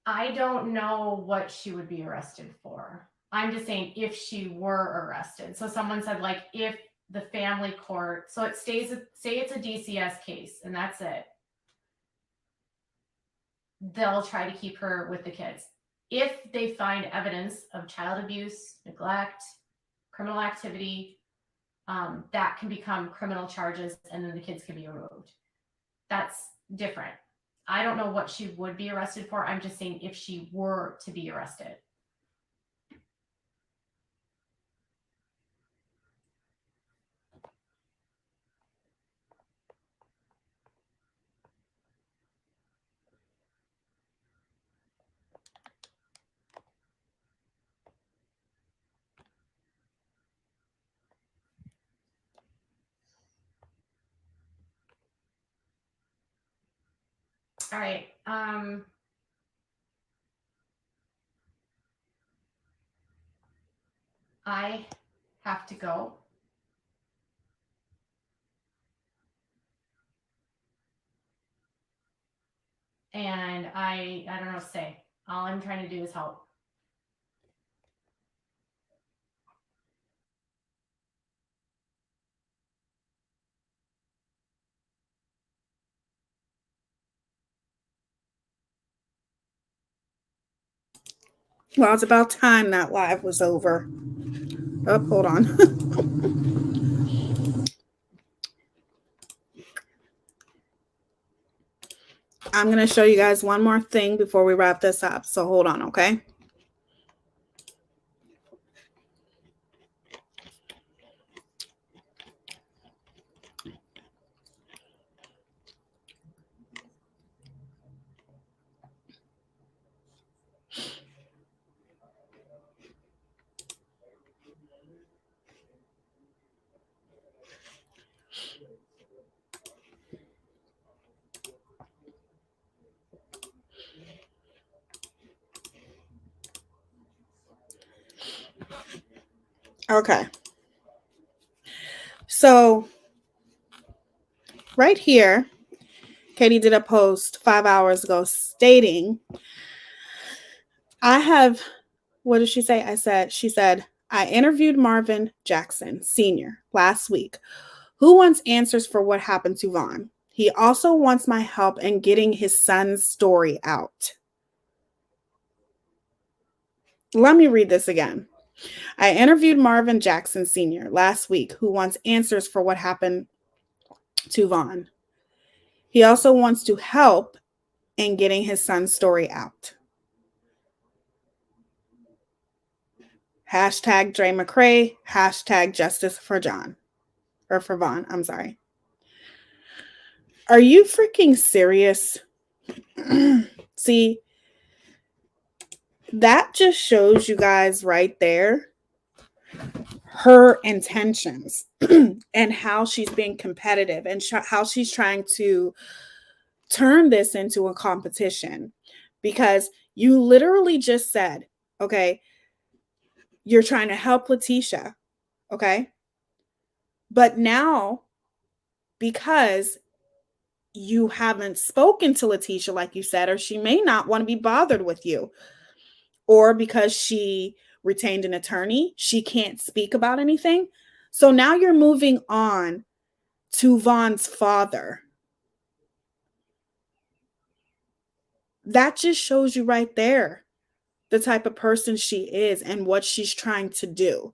I don't know what she would be arrested for. I'm just saying if she were arrested. So someone said, like, if the family court, so it stays, say it's a DCS case and that's it. They'll try to keep her with the kids. If they find evidence of child abuse, neglect, criminal activity, that can become criminal charges and then the kids can be removed. That's different. I don't know what she would be arrested for. I'm just saying if she were to be arrested. All right. I have to go. And I don't know what to say. All I'm trying to do is help. Well, it's about time that live was over. Oh, hold on. I'm going to show you guys one more thing before we wrap this up. So hold on, okay? Okay. So right here, Katie did a post 5 hours ago stating, what did she say? She said, I interviewed Marvin Jackson Sr. last week, who wants answers for what happened to Vaughn. He also wants my help in getting his son's story out. Let me read this again. I interviewed Marvin Jackson Sr. last week, who wants answers for what happened to Vaughn. He also wants to help in getting his son's story out. Hashtag Dre McCray, hashtag justice for John. Or for Vaughn, I'm sorry. Are you freaking serious? See, that just shows you guys right there her intentions and how she's being competitive and how she's trying to turn this into a competition, because you literally just said, okay, you're trying to help Letitia, okay? But now, because you haven't spoken to Letitia, like you said, or she may not want to be bothered with you, or because she retained an attorney, she can't speak about anything. So now you're moving on to Vaughn's father. That just shows you right there the type of person she is and what she's trying to do.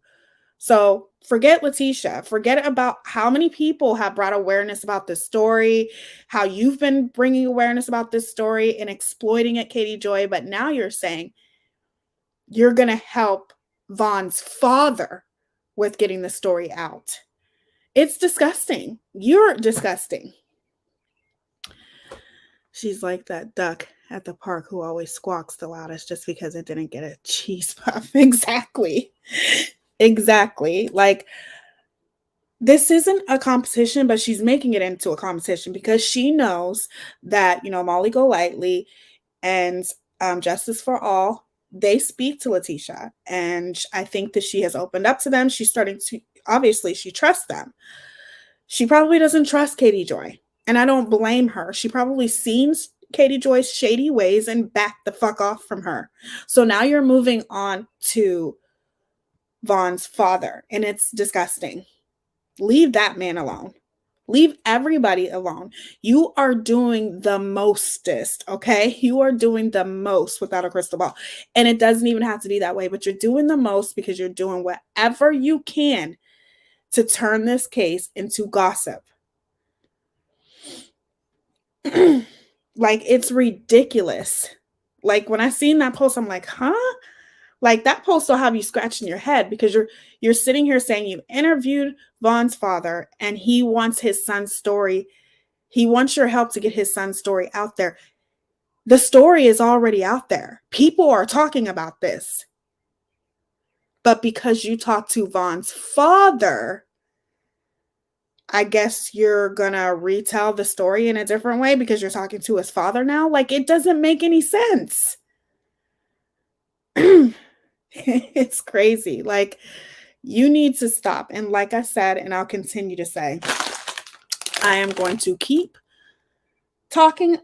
So forget Letitia. Forget about how many people have brought awareness about this story, how you've been bringing awareness about this story and exploiting it, Katie Joy. But now you're saying you're going to help Vaughn's father with getting the story out. It's disgusting. You're disgusting. She's like that duck at the park who always squawks the loudest just because it didn't get a cheese puff. Exactly. Exactly. Like, this isn't a competition, but she's making it into a competition because she knows that, Molly Golightly and Justice for All, they speak to Letitia. And I think that she has opened up to them. She's starting to, obviously, she trusts them. She probably doesn't trust Katie Joy. And I don't blame her. She probably seen Katie Joy's shady ways and backed the fuck off from her. So now you're moving on to Vaughn's father, and it's disgusting. Leave that man alone. Leave everybody alone. You are doing the mostest, okay? You are doing the most without a crystal ball. And it doesn't even have to be that way, but you're doing the most because you're doing whatever you can to turn this case into gossip. Like, it's ridiculous. Like, when I seen that post, I'm like, huh? Like, that post will have you scratching your head because you're sitting here saying you interviewed Vaughn's father and he wants his son's story. He wants your help to get his son's story out there. The story is already out there. People are talking about this. But because you talked to Vaughn's father, I guess you're gonna retell the story in a different way because you're talking to his father now. Like, it doesn't make any sense. It's crazy. Like, you need to stop. And like I said, and I'll continue to say, I am going to keep talking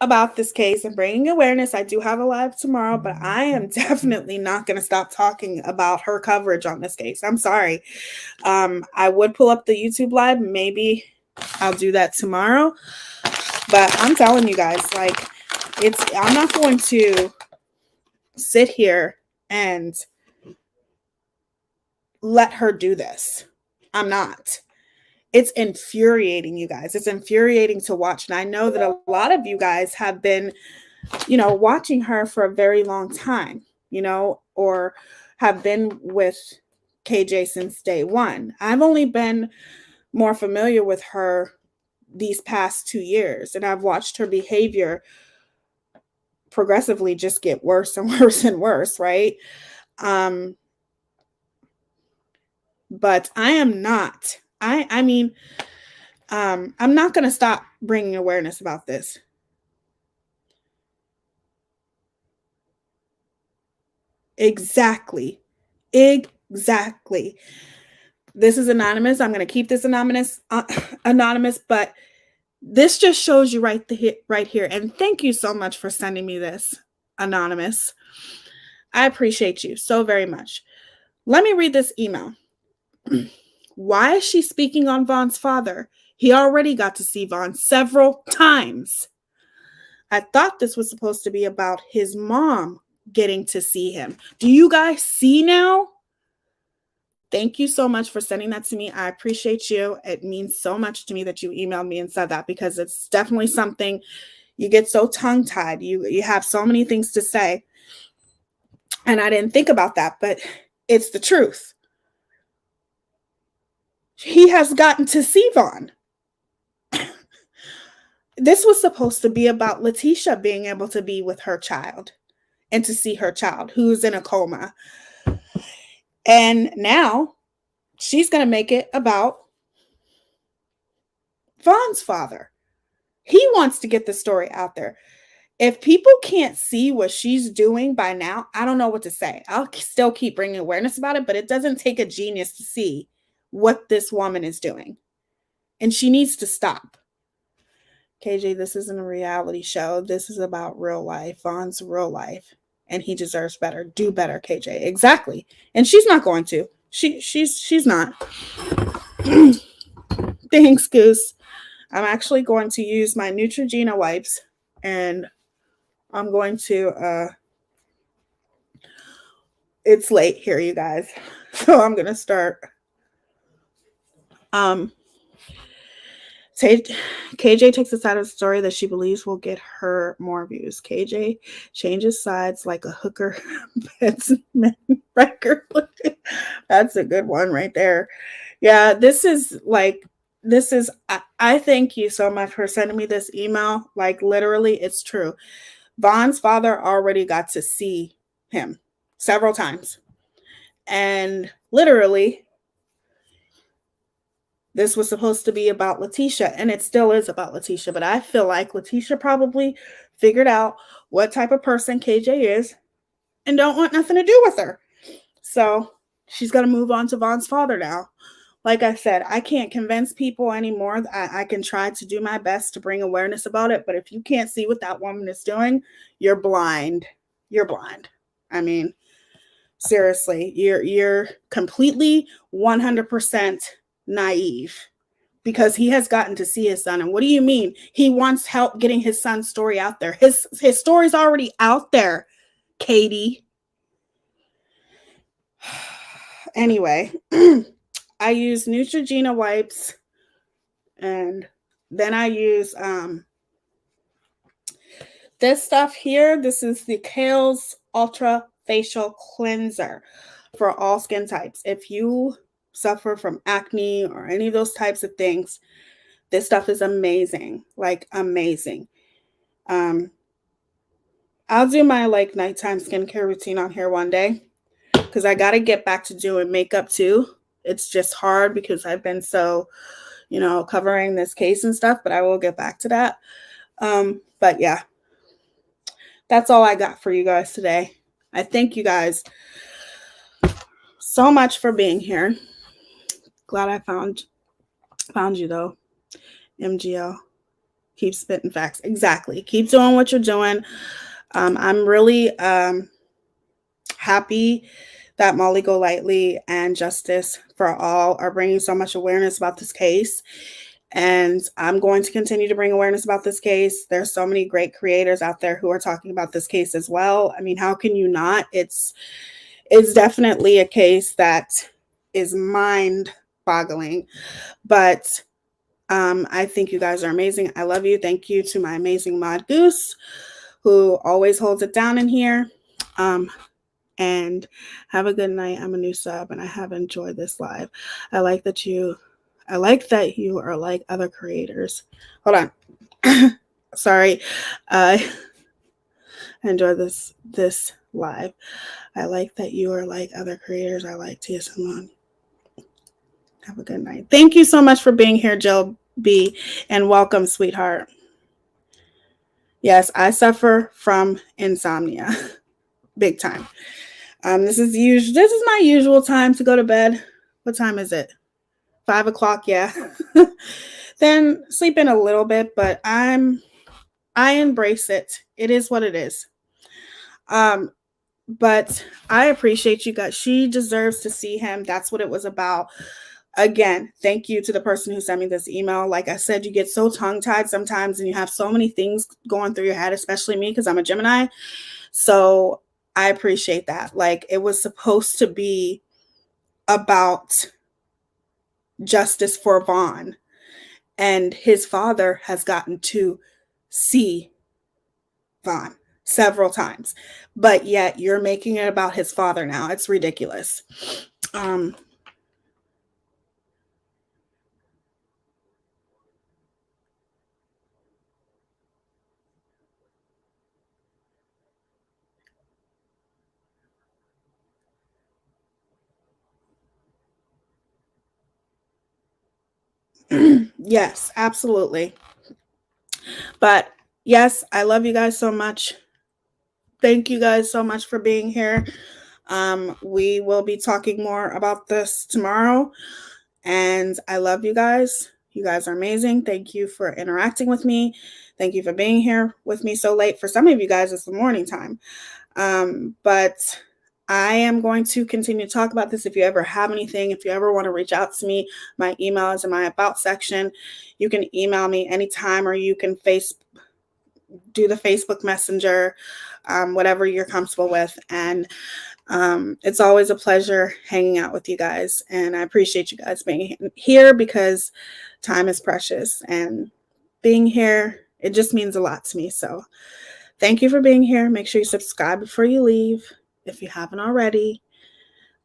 about this case and bringing awareness. I do have a live tomorrow, but I am definitely not going to stop talking about her coverage on this case. I'm sorry. I would pull up the YouTube live. Maybe I'll do that tomorrow. But I'm telling you guys, like, I'm not going to sit here and let her do this. I'm not. It's infuriating, you guys. It's infuriating to watch. And I know that a lot of you guys have been, watching her for a very long time, or have been with KJ since day one. I've only been more familiar with her these past 2 years, and I've watched her behavior progressively just get worse and worse and worse, right? But I am not. I'm not going to stop bringing awareness about this. Exactly. This is anonymous. I'm going to keep this anonymous, but this just shows you right here. And thank you so much for sending me this, anonymous. I appreciate you so very much. Let me read this email. Why is she speaking on Vaughn's father? He already got to see Vaughn several times. I thought this was supposed to be about his mom getting to see him. Do you guys see now? Thank you so much for sending that to me. I appreciate you. It means so much to me that you emailed me and said that, because it's definitely something. You get so tongue-tied. You have so many things to say. And I didn't think about that, but it's the truth. He has gotten to see Vaughn. This was supposed to be about Letitia being able to be with her child and to see her child who's in a coma. And now she's going to make it about Vaughn's father. He wants to get the story out there. If people can't see what she's doing by now, I don't know what to say. I'll still keep bringing awareness about it, but it doesn't take a genius to see what this woman is doing. And she needs to stop. KJ, this isn't a reality show. This is about real life. Vaughn's real life. And he deserves better. Do better, KJ. Exactly. And she's not going to. She's not. Thanks, Goose. I'm actually going to use my Neutrogena wipes, and I'm going to it's late here, you guys. So I'm going to start. KJ takes a side of the story that she believes will get her more views. KJ changes sides like a hooker bedsman record. That's a good one right there. Yeah, I thank you so much for sending me this email. Like, literally, it's true. Vaughn's father already got to see him several times. And literally, this was supposed to be about Letitia, and it still is about Letitia, but I feel like Letitia probably figured out what type of person KJ is and don't want nothing to do with her. So she's going to move on to Vaughn's father now. Like I said, I can't convince people anymore. I can try to do my best to bring awareness about it, but if you can't see what that woman is doing, you're blind. You're blind. I mean, seriously, you're completely 100% naive, because he has gotten to see his son. And what do you mean? He wants help getting his son's story out there. His story's already out there, Katie. Anyway, I use Neutrogena wipes, and then I use this stuff here. This is the Kale's Ultra Facial Cleanser for all skin types. If you suffer from acne or any of those types of things, this stuff is amazing, like amazing. I'll do my nighttime skincare routine on here one day, because I got to get back to doing makeup too. It's just hard because I've been so, covering this case and stuff, but I will get back to that. But yeah, that's all I got for you guys today. I thank you guys so much for being here. Glad I found you though. MGL. Keep spitting facts. Exactly. Keep doing what you're doing. I'm really happy that Molly Golightly and Justice for All are bringing so much awareness about this case. And I'm going to continue to bring awareness about this case. There's so many great creators out there who are talking about this case as well. I mean, how can you not? It's definitely a case that is mind-boggling. But I think you guys are amazing. I love you. Thank you to my amazing mod Goose, who always holds it down in here. And have a good night. I'm a new sub and I have enjoyed this live. I like that you are like other creators. Hold on. Sorry. I enjoy this live. I like that you are like other creators. I like Teaya Symone. Have a good night. Thank you so much for being here, Jill B, and welcome, sweetheart. Yes, I suffer from insomnia. Big time. This is my usual time to go to bed. What time is it? 5 o'clock, yeah. Then sleep in a little bit, but I embrace it. It is what it is. But I appreciate you guys. She deserves to see him. That's what it was about. Again, thank you to the person who sent me this email. Like I said, you get so tongue-tied sometimes and you have so many things going through your head, especially me because I'm a Gemini. So I appreciate that. Like, it was supposed to be about justice for Vaughn, and his father has gotten to see Vaughn several times, but yet you're making it about his father now. It's ridiculous. Yes, absolutely. But yes, I love you guys so much. Thank you guys so much for being here. We will be talking more about this tomorrow. And I love you guys. You guys are amazing. Thank you for interacting with me. Thank you for being here with me so late. For some of you guys, it's the morning time. But I am going to continue to talk about this. If you ever have anything, if you ever want to reach out to me, my email is in my about section. You can email me anytime, or you can do the Facebook Messenger, whatever you're comfortable with. And it's always a pleasure hanging out with you guys. And I appreciate you guys being here because time is precious. And being here, it just means a lot to me. So thank you for being here. Make sure you subscribe before you leave if you haven't already.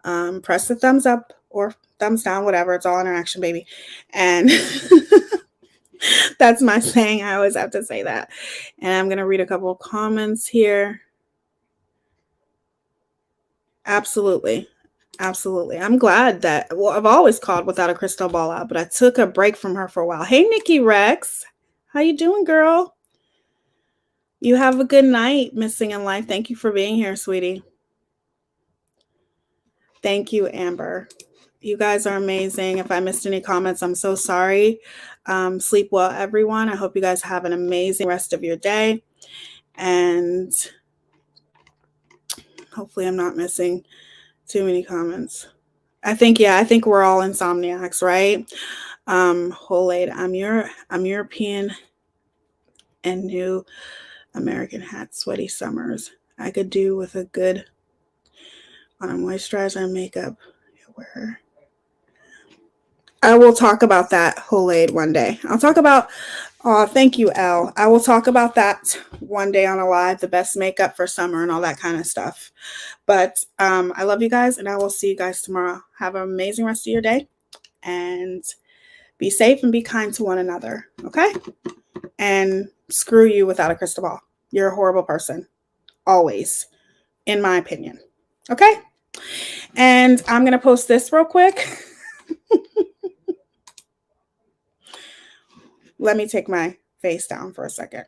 Press the thumbs up or thumbs down, whatever. It's all interaction, baby. And that's my saying. I always have to say that. And I'm going to read a couple of comments here. Absolutely. Absolutely. I'm glad that, well, I've always called without a crystal ball out, but I took a break from her for a while. Hey, Nikki Rex. How you doing, girl? You have a good night, Missing in Life. Thank you for being here, sweetie. Thank you, Amber. You guys are amazing. If I missed any comments, I'm so sorry. Sleep well, everyone. I hope you guys have an amazing rest of your day. And hopefully I'm not missing too many comments. I think we're all insomniacs, right? Holade, I'm European and new American hat, sweaty summers. I could do with a good moisturizer and makeup. Where I will talk about that, Holade, one day. I'll talk about, thank you, Elle. I will talk about that one day on a live, the best makeup for summer and all that kind of stuff. But I love you guys, and I will see you guys tomorrow. Have an amazing rest of your day, and be safe and be kind to one another, okay? And screw you without a crystal ball. You're a horrible person, always, in my opinion, okay? And I'm going to post this real quick. Let me take my face down for a second.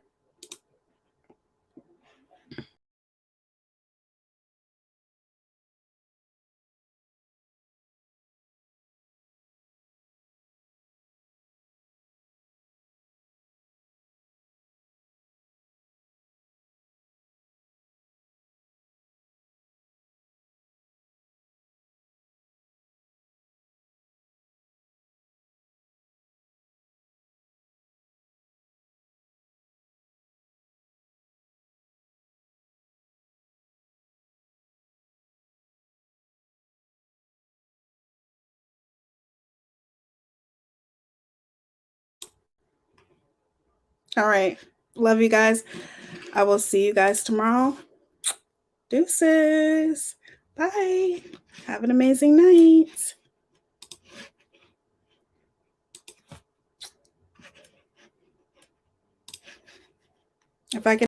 All right. Love you guys. I will see you guys tomorrow. Deuces. Bye. Have an amazing night. If I can